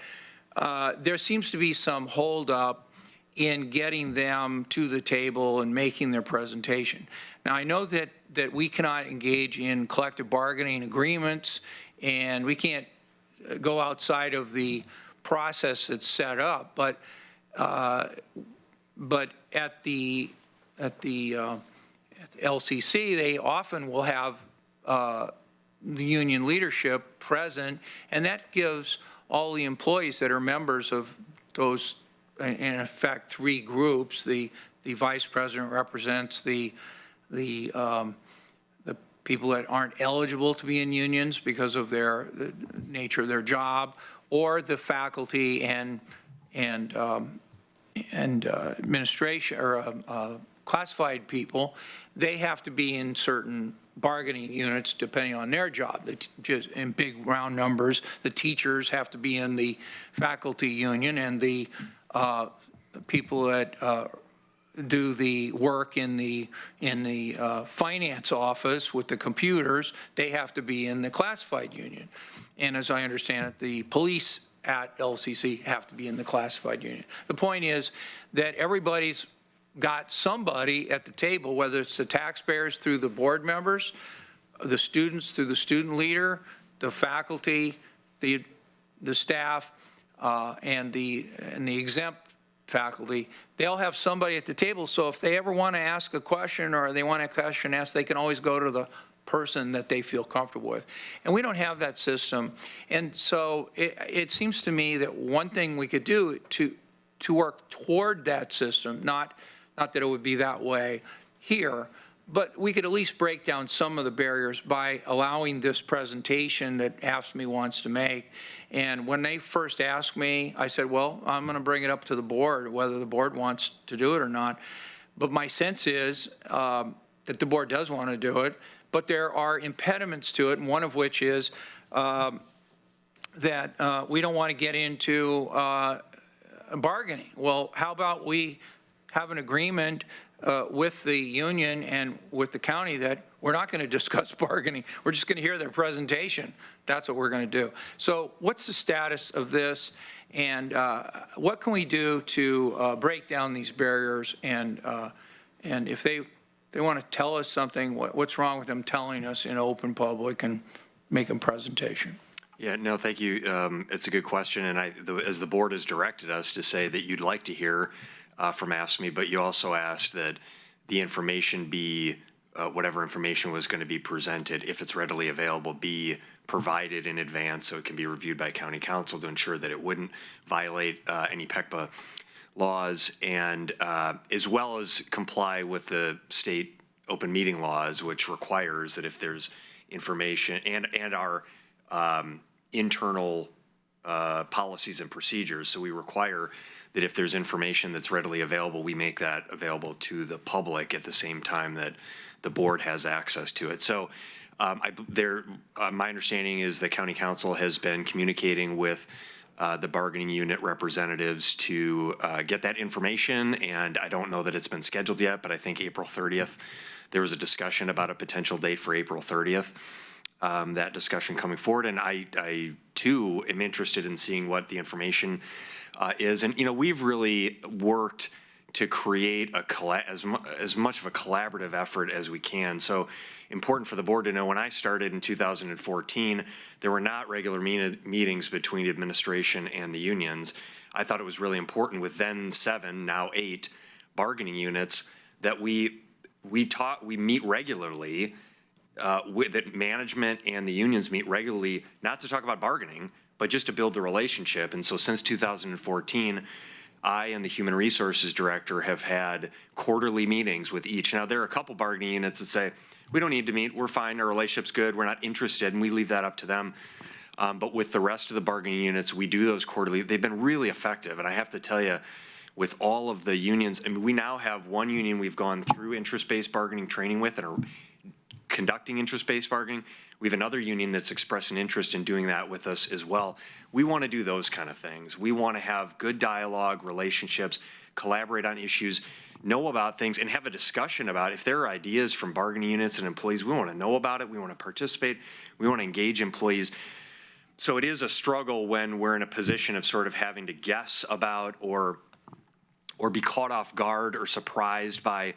there seems to be some holdup in getting them to the table and making their presentation. Now, I know that we cannot engage in collective bargaining agreements, and we can't go outside of the process that's set up, but at the LCC, they often will have the union leadership present, and that gives all the employees that are members of those, in effect, 3 groups. The vice president represents the people that aren't eligible to be in unions because of the nature of their job, or the faculty and administration or classified people. They have to be in certain bargaining units depending on their job. Just in big round numbers, the teachers have to be in the faculty union, and the people that do the work in the finance office with the computers, they have to be in the classified union. And as I understand it, the police at LCC have to be in the classified union. The point is that everybody's got somebody at the table, whether it's the taxpayers through the board members, the students through the student leader, the faculty, the staff, and the exempt faculty. They'll have somebody at the table, so if they ever want to ask a question or they want a question asked, they can always go to the person that they feel comfortable with. And we don't have that system. And so it seems to me that one thing we could do to work toward that system, not that it would be that way here, but we could at least break down some of the barriers by allowing this presentation that AFSCME wants to make. And when they first asked me, I said, well, I'm going to bring it up to the board, whether the board wants to do it or not. But my sense is that the board does want to do it, but there are impediments to it, and one of which is that we don't want to get into bargaining. Well, how about we have an agreement with the union and with the county that we're not going to discuss bargaining. We're just going to hear their presentation. That's what we're going to do. So what's the status of this, and what can we do to break down these barriers, and if they they want to tell us something, what's wrong with them telling us in open public and make a presentation? Yeah, no, thank you. It's a good question, and as the board has directed us to say that you'd like to hear from AFSCME, but you also asked that the information be, whatever information was going to be presented, if it's readily available, be provided in advance so it can be reviewed by county council to ensure that it wouldn't violate any PECPA laws, and as well as comply with the state open meeting laws, which requires that if there's information and our internal policies and procedures. So we require that if there's information that's readily available, we make that available to the public at the same time that the board has access to it. So my understanding is the county council has been communicating with the bargaining unit representatives to get that information, and I don't know that it's been scheduled yet, but I think April 30th, there was a discussion about a potential date for April 30th. That discussion coming forward, and I too am interested in seeing what the information is. And we've really worked to create as much of a collaborative effort as we can. So important for the board to know, when I started in 2014, there were not regular meetings between the administration and the unions. I thought it was really important with then 7, now 8 bargaining units that we meet regularly. That management and the unions meet regularly, not to talk about bargaining, but just to build the relationship. And so since 2014, I and the Human Resources Director have had quarterly meetings with each. Now, there are a couple bargaining units that say, we don't need to meet, we're fine, our relationship's good, we're not interested, and we leave that up to them. But with the rest of the bargaining units, we do those quarterly. They've been really effective, and I have to tell you, with all of the unions, I mean, we now have one union we've gone through interest-based bargaining training with and are conducting interest-based bargaining. We have another union that's expressed an interest in doing that with us as well. We want to do those kind of things. We want to have good dialogue, relationships, collaborate on issues, know about things, and have a discussion about if there are ideas from bargaining units and employees, we want to know about it, we want to participate, we want to engage employees. So it is a struggle when we're in a position of sort of having to guess about or be caught off guard or surprised by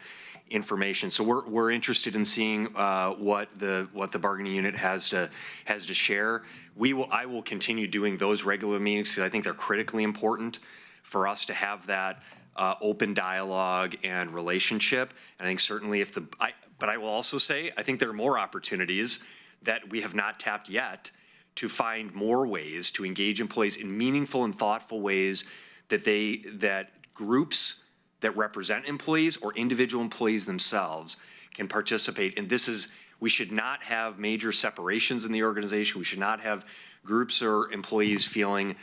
information. So we're interested in seeing what the bargaining unit has to share. I will continue doing those regular meetings because I think they're critically important for us to have that open dialogue and relationship. And I think certainly but I will also say I think there are more opportunities that we have not tapped yet to find more ways to engage employees in meaningful and thoughtful ways that groups that represent employees or individual employees themselves can participate. And we should not have major separations in the organization. We should not have groups or employees feeling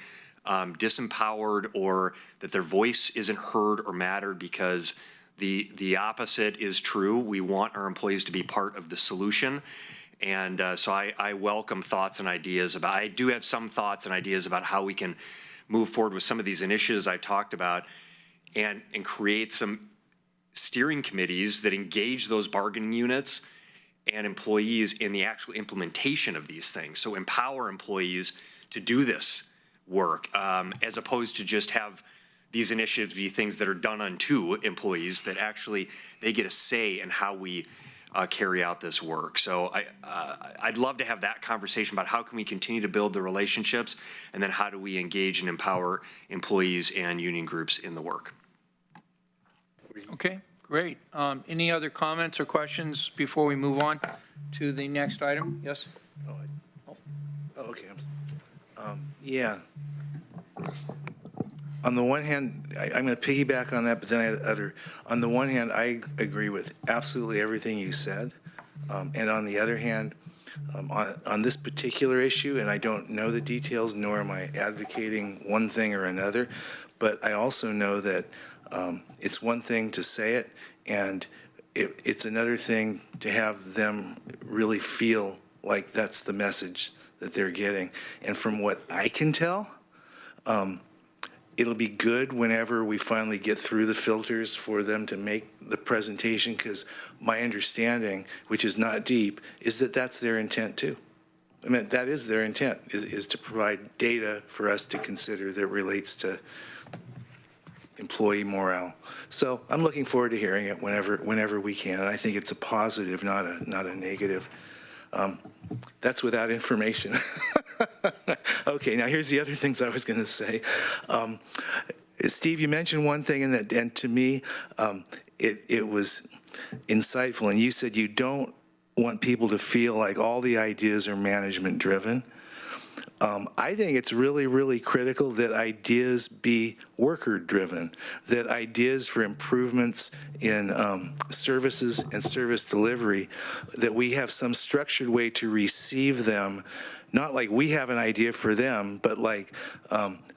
disempowered or that their voice isn't heard or mattered, because the opposite is true. We want our employees to be part of the solution. And so I welcome thoughts and ideas I do have some thoughts and ideas about how we can move forward with some of these initiatives I talked about, and create some steering committees that engage those bargaining units and employees in the actual implementation of these things. So empower employees to do this work, as opposed to just have these initiatives be things that are done unto employees, that actually they get a say in how we carry out this work. So I'd love to have that conversation about how can we continue to build the relationships, and then how do we engage and empower employees and union groups in the work. Okay, great. Any other comments or questions before we move on to the next item? Yes? Okay. Yeah. On the one hand, I'm going to piggyback on that, but then I had other. On the one hand, I agree with absolutely everything you said. And on the other hand, on this particular issue, and I don't know the details, nor am I advocating one thing or another, but I also know that it's one thing to say it, and it's another thing to have them really feel like that's the message that they're getting. And from what I can tell, it'll be good whenever we finally get through the filters for them to make the presentation, because my understanding, which is not deep, is that that's their intent too. I mean, that is their intent, is to provide data for us to consider that relates to employee morale. So I'm looking forward to hearing it whenever we can. And I think it's a positive, not a negative. That's without information. Okay, now here's the other things I was going to say. Steve, you mentioned one thing, and to me, it was insightful. And you said you don't want people to feel like all the ideas are management driven. I think it's really, really critical that ideas be worker-driven, that ideas for improvements in services and service delivery, that we have some structured way to receive them, not like we have an idea for them, but like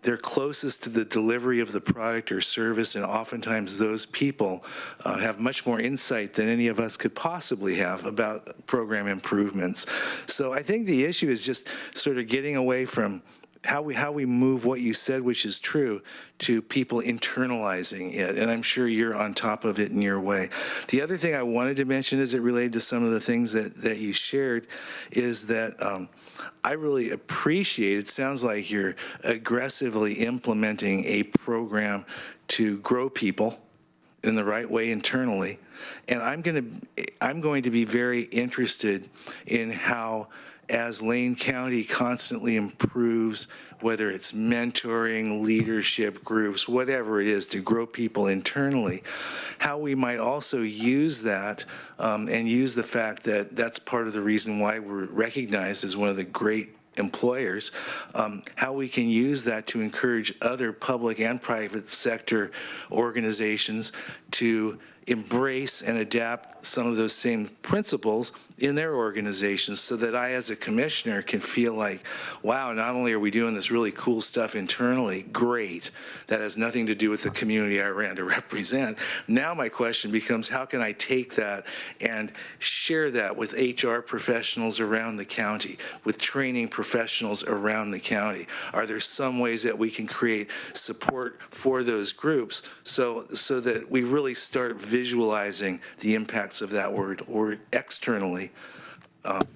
they're closest to the delivery of the product or service, and oftentimes those people have much more insight than any of us could possibly have about program improvements. So I think the issue is just sort of getting away from how we move what you said, which is true, to people internalizing it. And I'm sure you're on top of it in your way. The other thing I wanted to mention as it related to some of the things that you shared is that I really appreciate, it sounds like you're aggressively implementing a program to grow people in the right way internally. And I'm going to be very interested in how, as Lane County constantly improves, whether it's mentoring, leadership groups, whatever it is to grow people internally, how we might also use that and use the fact that that's part of the reason why we're recognized as one of the great employers, how we can use that to encourage other public and private sector organizations to embrace and adapt some of those same principles in their organizations, so that I, as a commissioner, can feel like, wow, not only are we doing this really cool stuff internally, great, that has nothing to do with the community I ran to represent. Now my question becomes, how can I take that and share that with HR professionals around the county, with training professionals around the county? Are there some ways that we can create support for those groups so that we really start visualizing the impacts of that word or externally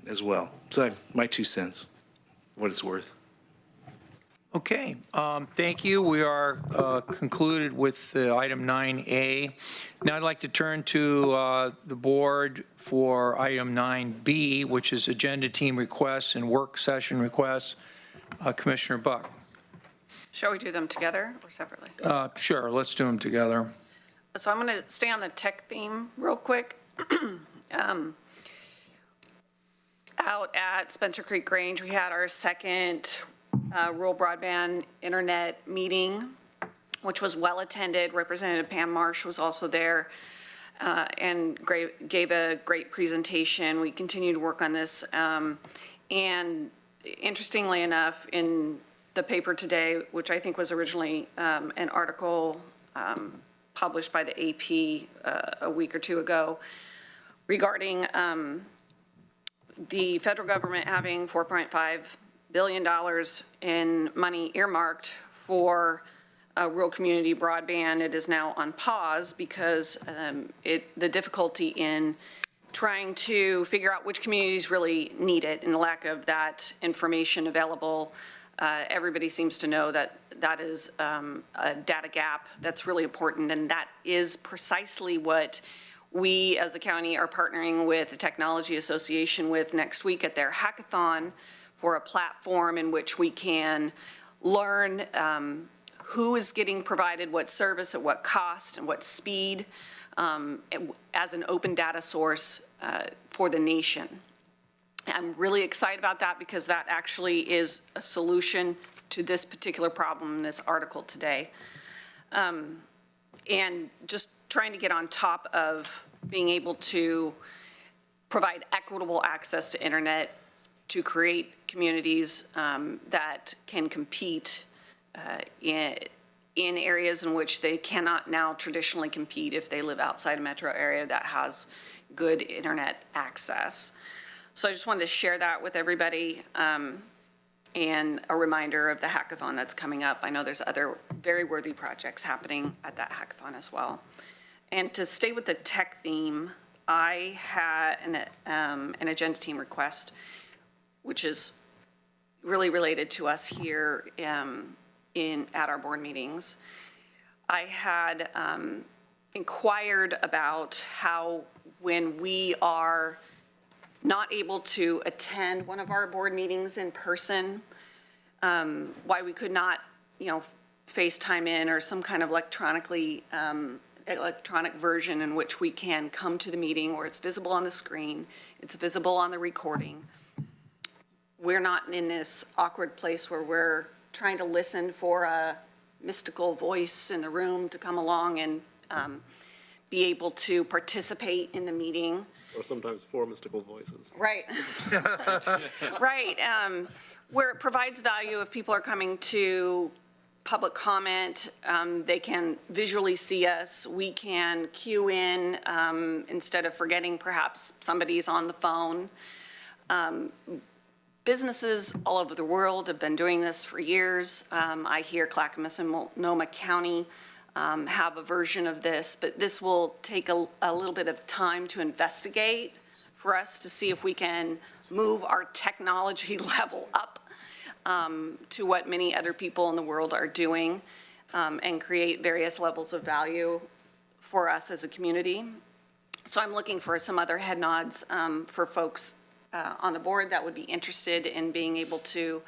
as well? So my 2 cents, what it's worth. Okay, thank you. We are concluded with item 9A. Now I'd like to turn to the board for item 9B, which is agenda team requests and work session requests. Commissioner Buck. Shall we do them together or separately? Sure, let's do them together. So I'm going to stay on the tech theme real quick. Out at Spencer Creek Grange, we had our second rural broadband internet meeting, which was well attended. Representative Pam Marsh was also there and gave a great presentation. We continue to work on this. And interestingly enough, in the paper today, which I think was originally an article published by the AP a week or two ago, regarding the federal government having $4.5 billion in money earmarked for rural community broadband. It is now on pause because the difficulty in trying to figure out which communities really need it and the lack of that information available. Everybody seems to know that that is a data gap that's really important, and that is precisely what we as a county are partnering with the Technology Association with next week at their hackathon, for a platform in which we can learn who is getting provided what service at what cost and what speed as an open data source for the nation. I'm really excited about that because that actually is a solution to this particular problem in this article today. And just trying to get on top of being able to provide equitable access to internet to create communities that can compete in areas in which they cannot now traditionally compete if they live outside a metro area that has good internet access. So I just wanted to share that with everybody and a reminder of the hackathon that's coming up. I know there's other very worthy projects happening at that hackathon as well. And to stay with the tech theme, I had an agenda team request, which is really related to us here at our board meetings. I had inquired about how when we are not able to attend one of our board meetings in person, why we could not, FaceTime in or some kind of electronic version in which we can come to the meeting where it's visible on the screen, it's visible on the recording. We're not in this awkward place where we're trying to listen for a mystical voice in the room to come along and be able to participate in the meeting. Or sometimes 4 mystical voices. Right. Right. Where it provides value if people are coming to public comment, they can visually see us. We can cue in instead of forgetting perhaps somebody's on the phone. Businesses all over the world have been doing this for years. I hear Clackamas and Multnomah County have a version of this, but this will take a little bit of time to investigate for us to see if we can move our technology level up to what many other people in the world are doing and create various levels of value for us as a community. So I'm looking for some other head nods for folks on the board that would be interested in being able to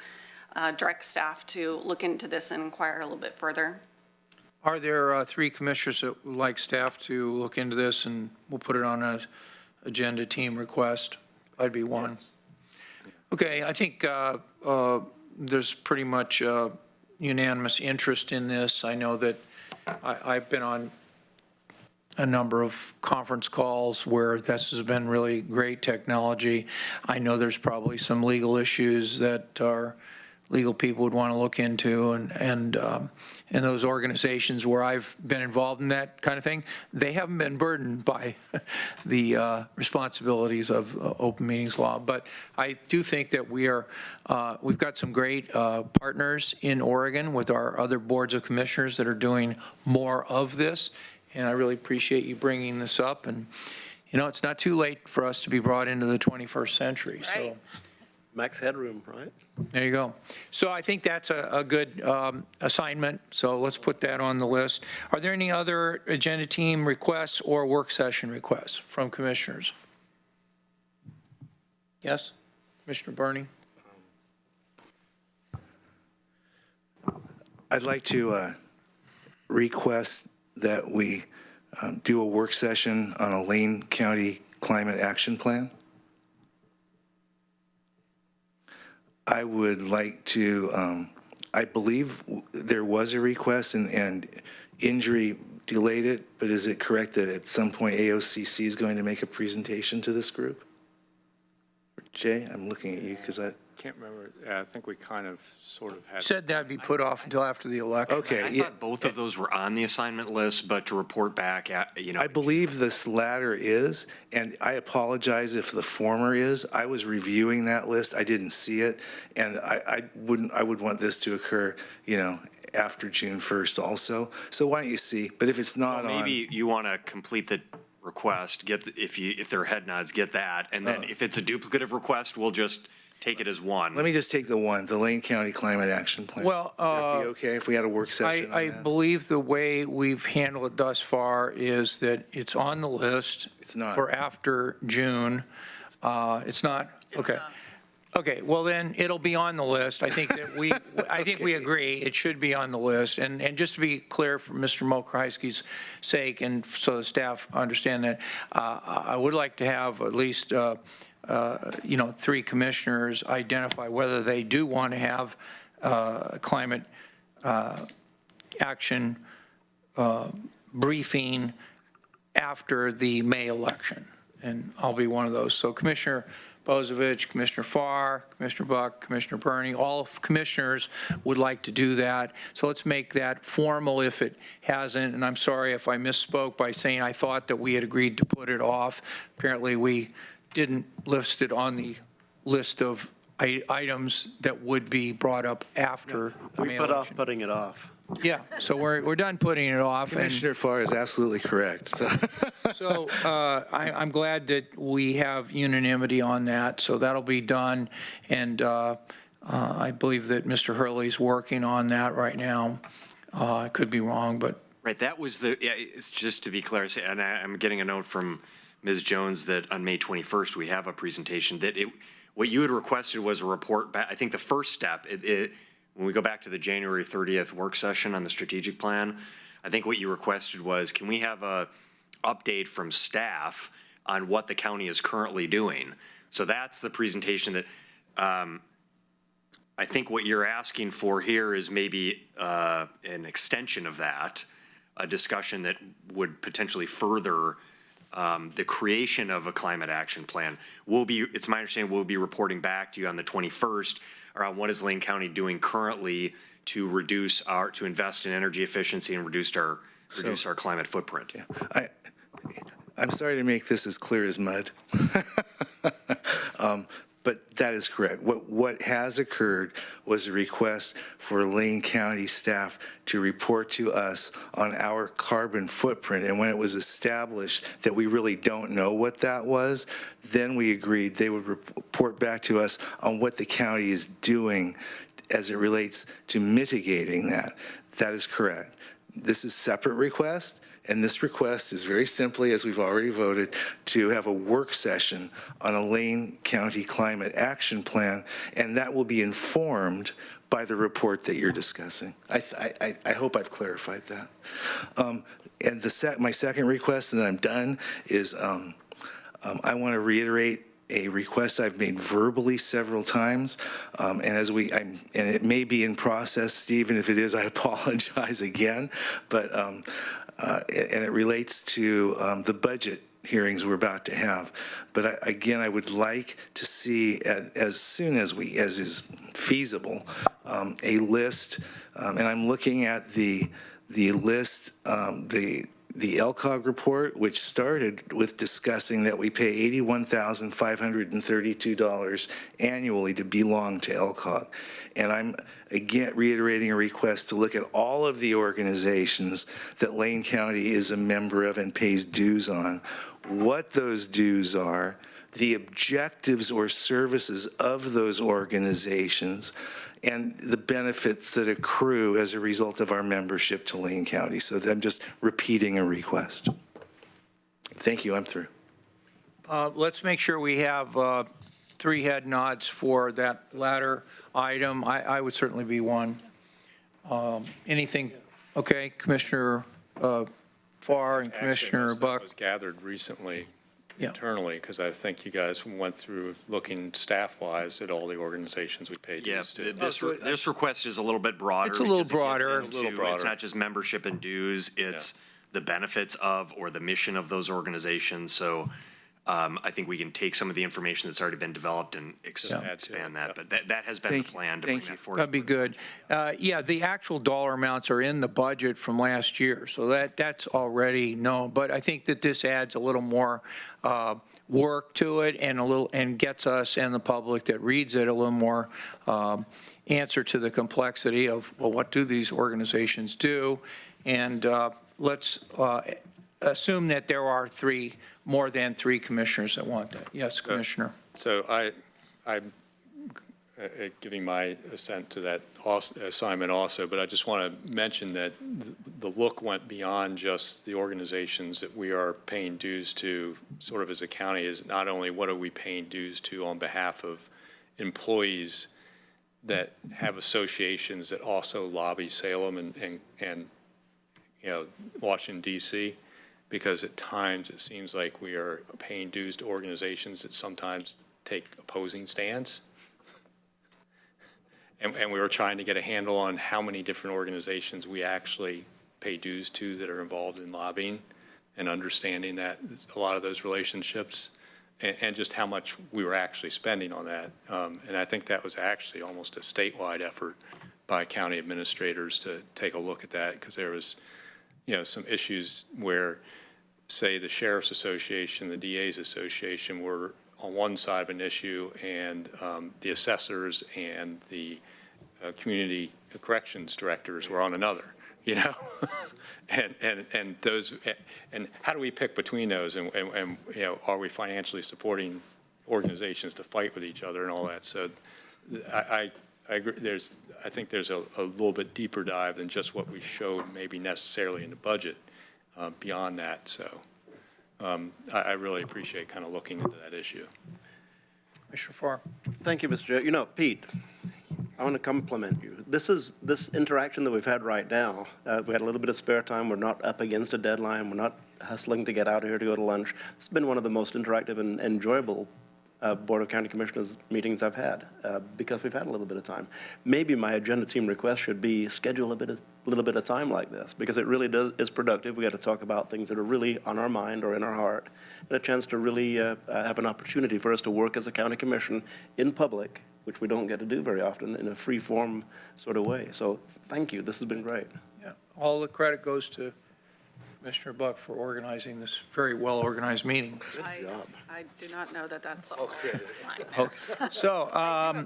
direct staff to look into this and inquire a little bit further. Are there 3 commissioners that would like staff to look into this, and we'll put it on an agenda team request? I'd be one. Yes. Okay, I think there's pretty much unanimous interest in this. I know that I've been on a number of conference calls where this has been really great technology. I know there's probably some legal issues that our legal people would want to look into, and those organizations where I've been involved in that kind of thing, they haven't been burdened by the responsibilities of open meetings law. But I do think that we've got some great partners in Oregon with our other boards of commissioners that are doing more of this. And I really appreciate you bringing this up. And, it's not too late for us to be brought into the 21st century. Right. So Max headroom, right? there you go. So I think that's a good assignment. So let's put that on the list. Are there any other agenda team requests or work session requests from commissioners? Yes, Commissioner Burney? I'd like to request that we do a work session on a Lane County Climate Action Plan. I would like to, I believe there was a request and injury delayed it, but is it correct that at some point AOCC is going to make a presentation to this group? Jay, I'm looking at you because I Can't remember. I think we kind of sort of had. Said that'd be put off until after the election. Okay. I thought both of those were on the assignment list, but to report back, I believe this latter is, and I apologize if the former is. I was reviewing that list. I didn't see it, and I would want this to occur, after June 1st also. So why don't you see? But if it's not on. maybe you want to complete the request, if there are head nods, get that. And then if it's a duplicative request, we'll just take it as one. Let me just take the one, the Lane County Climate Action Plan. Well, Would that be okay if we had a work session on I that? believe the way we've handled it thus far is that it's on the list. It's not. For after June. It's not? Okay. Okay, well then, it'll be on the list. I think that we agree, it should be on the list. And just to be clear for Mr. Mokryski's sake, and so the staff understand that, I would like to have at least 3 commissioners identify whether they do want to have climate action briefing after the May election. And I'll be one of those. So Commissioner Bozovich, Commissioner Farr, Commissioner Buck, Commissioner Burney, all commissioners would like to do that. So let's make that formal if it hasn't. And I'm sorry if I misspoke by saying I thought that we had agreed to put it off. Apparently we didn't list it on the list of items that would be brought up after the We May put off election. putting it off. Yeah, so we're done putting it off. Commissioner Farr is absolutely correct. So I'm glad that we have unanimity on that, so that'll be done. And I believe that Mr. Hurley's working on that right now. I could be wrong, but Right, that was it's just to be clear, and I'm getting a note from Ms. Jones that on May 21st, we have a presentation that what you had requested was a report back. I think the first step, when we go back to the January 30th work session on the strategic plan, I think what you requested was, can we have a update from staff on what the county is currently doing? So that's the presentation that, I think what you're asking for here is maybe an extension of that, a discussion that would potentially further the creation of a climate action plan. It's my understanding, we'll be reporting back to you on the 21st around what is Lane County doing currently to to invest in energy efficiency and reduce our climate footprint. Yeah. I'm sorry to make this as clear as mud. But that is correct. What has occurred was a request for Lane County staff to report to us on our carbon footprint. And when it was established that we really don't know what that was, then we agreed they would report back to us on what the county is doing as it relates to mitigating that. That is correct. This is a separate request. And this request is very simply, as we've already voted, to have a work session on a Lane County Climate Action Plan, and that will be informed by the report that you're discussing. I hope I've clarified that. And my second request, and then I'm done, is I want to reiterate a request I've made verbally several times, and and it may be in process, Steve, and if it is, I apologize again, but and it relates to the budget hearings we're about to have. But again, I would like to see, as soon as is feasible, a list, and I'm looking at the list, the LCOG report, which started with discussing that we pay $81,532 annually to belong to LCOG. And I'm, again, reiterating a request to look at all of the organizations that Lane County is a member of and pays dues on, what those dues are, the objectives or services of those organizations, and the benefits that accrue as a result of our membership to Lane County. So I'm just repeating a request. Thank you, I'm through. Let's make sure we have 3 head nods for that latter item. I would certainly be one. Anything, okay, Commissioner Farr and Commissioner Actually, Buck. was gathered recently Yeah. internally, because I think you guys went through looking staff-wise at all the organizations we paid dues to. This request is a little bit broader. It's a little because broader. it gets into- It's not just membership and dues, it's the benefits of or the mission of those organizations. So I think we can take some of the information that's already been developed and expand that. But that has been the plan to bring that forward. That'd be good. Yeah, the actual dollar amounts are in the budget from last year, so that's already known. But I think that this adds a little more work to it and gets us and the public that reads it a little more answer to the complexity of, well, what do these organizations do? And let's assume that there are more than 3 commissioners that want that. Yes, Commissioner. So I'm giving my assent to that assignment also, but I just want to mention that the look went beyond just the organizations that we are paying dues to, sort of as a county, is not only what are we paying dues to on behalf of employees that have associations that also lobby Salem and Washington, D.C., because at times it seems like we are paying dues to organizations that sometimes take opposing stands. And we were trying to get a handle on how many different organizations we actually pay dues to that are involved in lobbying, and understanding that a lot of those relationships and just how much we were actually spending on that. And I think that was actually almost a statewide effort by county administrators to take a look at that, because there was some issues where, say, the Sheriff's Association, the DA's Association were on one side of an issue, and the assessors and the community corrections directors were on another, and those, and how do we pick between those, and are we financially supporting organizations to fight with each other and all that? So I agree, I think there's a little bit deeper dive than just what we showed maybe necessarily in the budget beyond that. So I really appreciate kind of looking into that issue. Commissioner Farr. Thank you, Mr. Chair. You know, Pete, I want to compliment you. This interaction that we've had right now, we had a little bit of spare time. We're not up against a deadline. We're not hustling to get out of here to go to lunch. It's been one of the most interactive and enjoyable Board of County Commissioners meetings I've had because we've had a little bit of time. Maybe my agenda team request should be schedule a little bit of time like this because it really is productive. We got to talk about things that are really on our mind or in our heart, and a chance to really have an opportunity for us to work as a county commission in public, which we don't get to do very often, in a free-form sort of way. So thank you. This has been great. Yeah, all the credit goes to Commissioner Buck for organizing this very well-organized meeting. I do not know that that's all. So,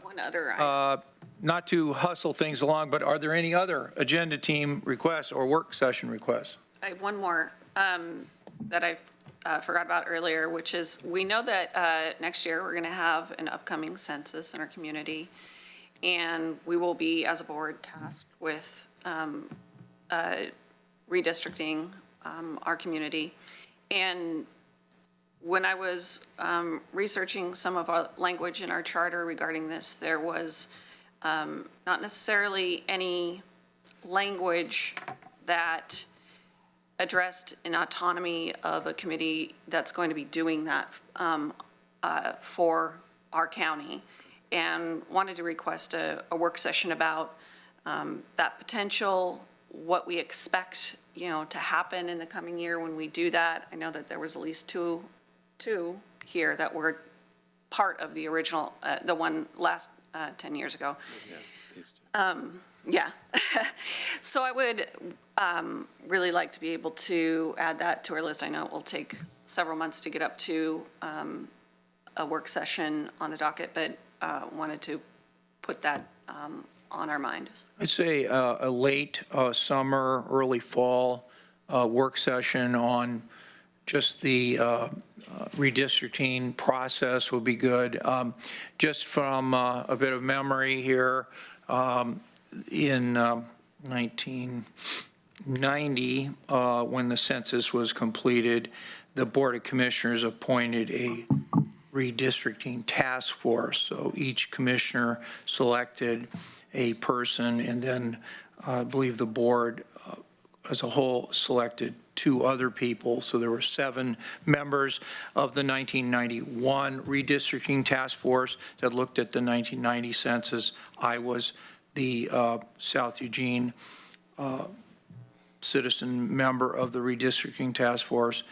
One other not to hustle things along, but are there any other agenda team requests or work session requests? I have one more that I forgot about earlier, which is we know that next year we're going to have an upcoming census in our community, and we will be, as a board, tasked with redistricting our community. And when I was researching some of our language in our charter regarding this, there was not necessarily any language that addressed an autonomy of a committee that's going to be doing that for our county, and wanted to request a work session about that potential, what we expect, to happen in the coming year when we do that. I know that there was at least two here that were part of the original, the one last 10 years ago. Yeah. So I would really like to be able to add that to our list. I know it will take several months to get up to a work session on the docket, but wanted to put that on our mind. I'd say a late summer, early fall work session on just the redistricting process would be good. Just from a bit of memory here, in 1990, when the census was completed, the Board of Commissioners appointed a redistricting task force. So each commissioner selected a person, and then I believe the board as a whole selected 2 other people. So there were 7 members of the 1991 redistricting task force that looked at the 1990 census. I was the South Eugene citizen member of the redistricting task force.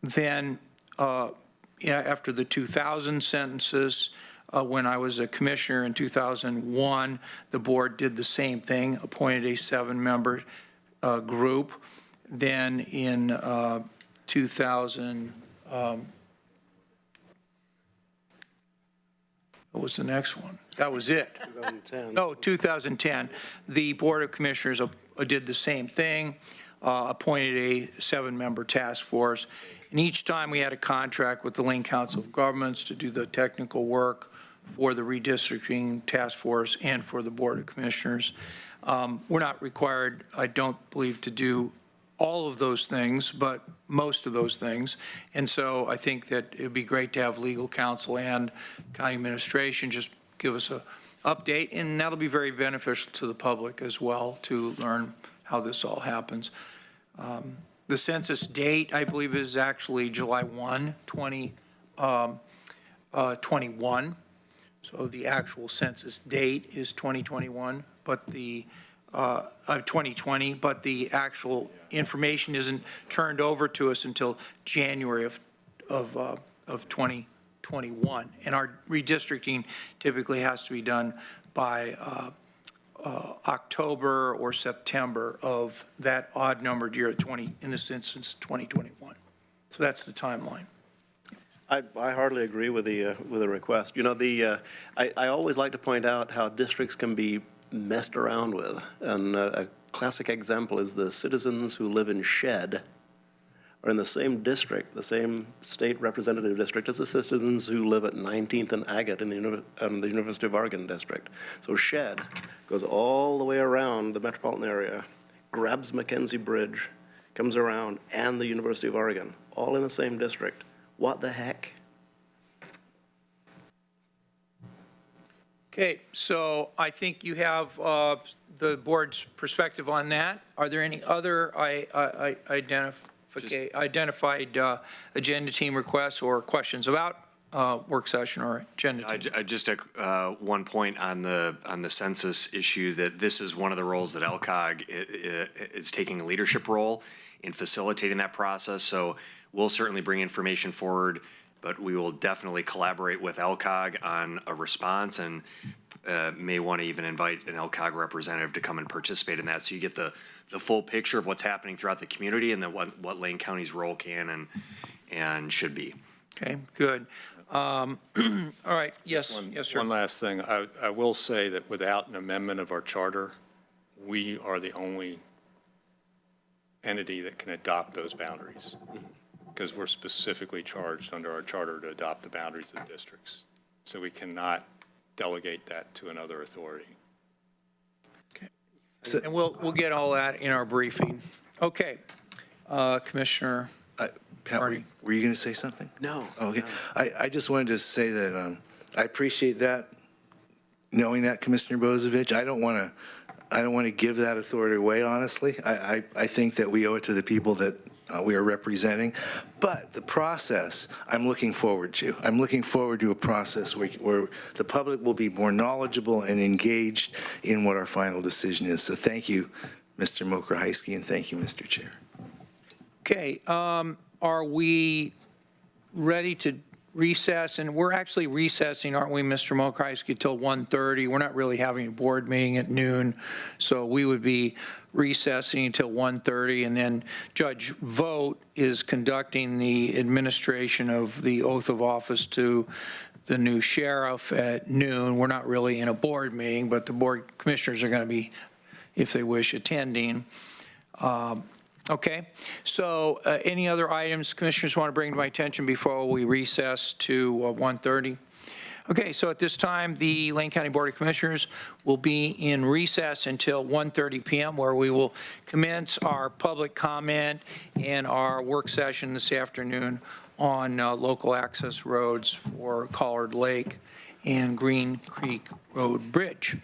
Then after the 2000 census, when I was a commissioner in 2001, the board did the same thing, appointed a 7-member group. Then in 2000, what was the next one? That was it. 2010. No, 2010. The Board of Commissioners did the same thing, appointed a 7-member task force. And each time we had a contract with the Lane Council of Governments to do the technical work for the redistricting task force and for the Board of Commissioners. We're not required, I don't believe, to do all of those things, but most of those things. And so I think that it'd be great to have legal counsel and county administration just give us an update, and that'll be very beneficial to the public as well to learn how this all happens. The census date, I believe, is actually July 1, 2021. So the actual census date is 2021, but the 2020, but the actual information isn't turned over to us until January of 2021. And our redistricting typically has to be done by October or September of that odd-numbered year, in this instance, 2021. So that's the timeline. I hardly agree with the request. I always like to point out how districts can be messed around with. And a classic example is the citizens who live in Shed are in the same district, the same state representative district as the citizens who live at 19th and Agate in the University of Oregon district. So SHED goes all the way around the metropolitan area, grabs Mackenzie Bridge, comes around, and the University of Oregon, all in the same district. What the heck? Okay, so I think you have the board's perspective on that. Are there any other identified agenda team requests or questions about work session or agenda team? I just one point on the census issue, that this is one of the roles that LCOG is taking a leadership role in facilitating that process. So we'll certainly bring information forward, but we will definitely collaborate with LCOG on a response, and may want to even invite an LCOG representative to come and participate in that, so you get the full picture of what's happening throughout the community and then what Lane County's role can and should be. Okay, good. All right, yes, yes, sir. One last thing. I will say that without an amendment of our charter, we are the only entity that can adopt those boundaries, because we're specifically charged under our charter to adopt the boundaries of districts. So we cannot delegate that to another authority. Okay. And we'll get all that in our briefing. Okay, Commissioner Pat, were you going to say something? No. Okay. I just wanted to say that I appreciate that, knowing that, Commissioner Bozovich. I don't want to give that authority away, honestly. I think that we owe it to the people that we are representing. But the process, I'm looking forward to. I'm looking forward to a process where the public will be more knowledgeable and engaged in what our final decision is. So thank you, Mr. Mokrahysky, and thank you, Mr. Chair. Okay, are we ready to recess? And we're actually recessing, aren't we, Mr. Mokrahysky, till 1:30? We're not really having a board meeting at noon, so we would be recessing until 1:30, and then Judge Vogt is conducting the administration of the oath of office to the new sheriff at noon. We're not really in a board meeting, but the board commissioners are going to be, if they wish, attending. Okay, so any other items commissioners want to bring to my attention before we recess to 1:30? Okay, so at this time, the Lane County Board of Commissioners will be in recess until 1:30 p.m., where we will commence our public comment and our work session this afternoon on local access roads for Collard Lake and Green Creek Road Bridge.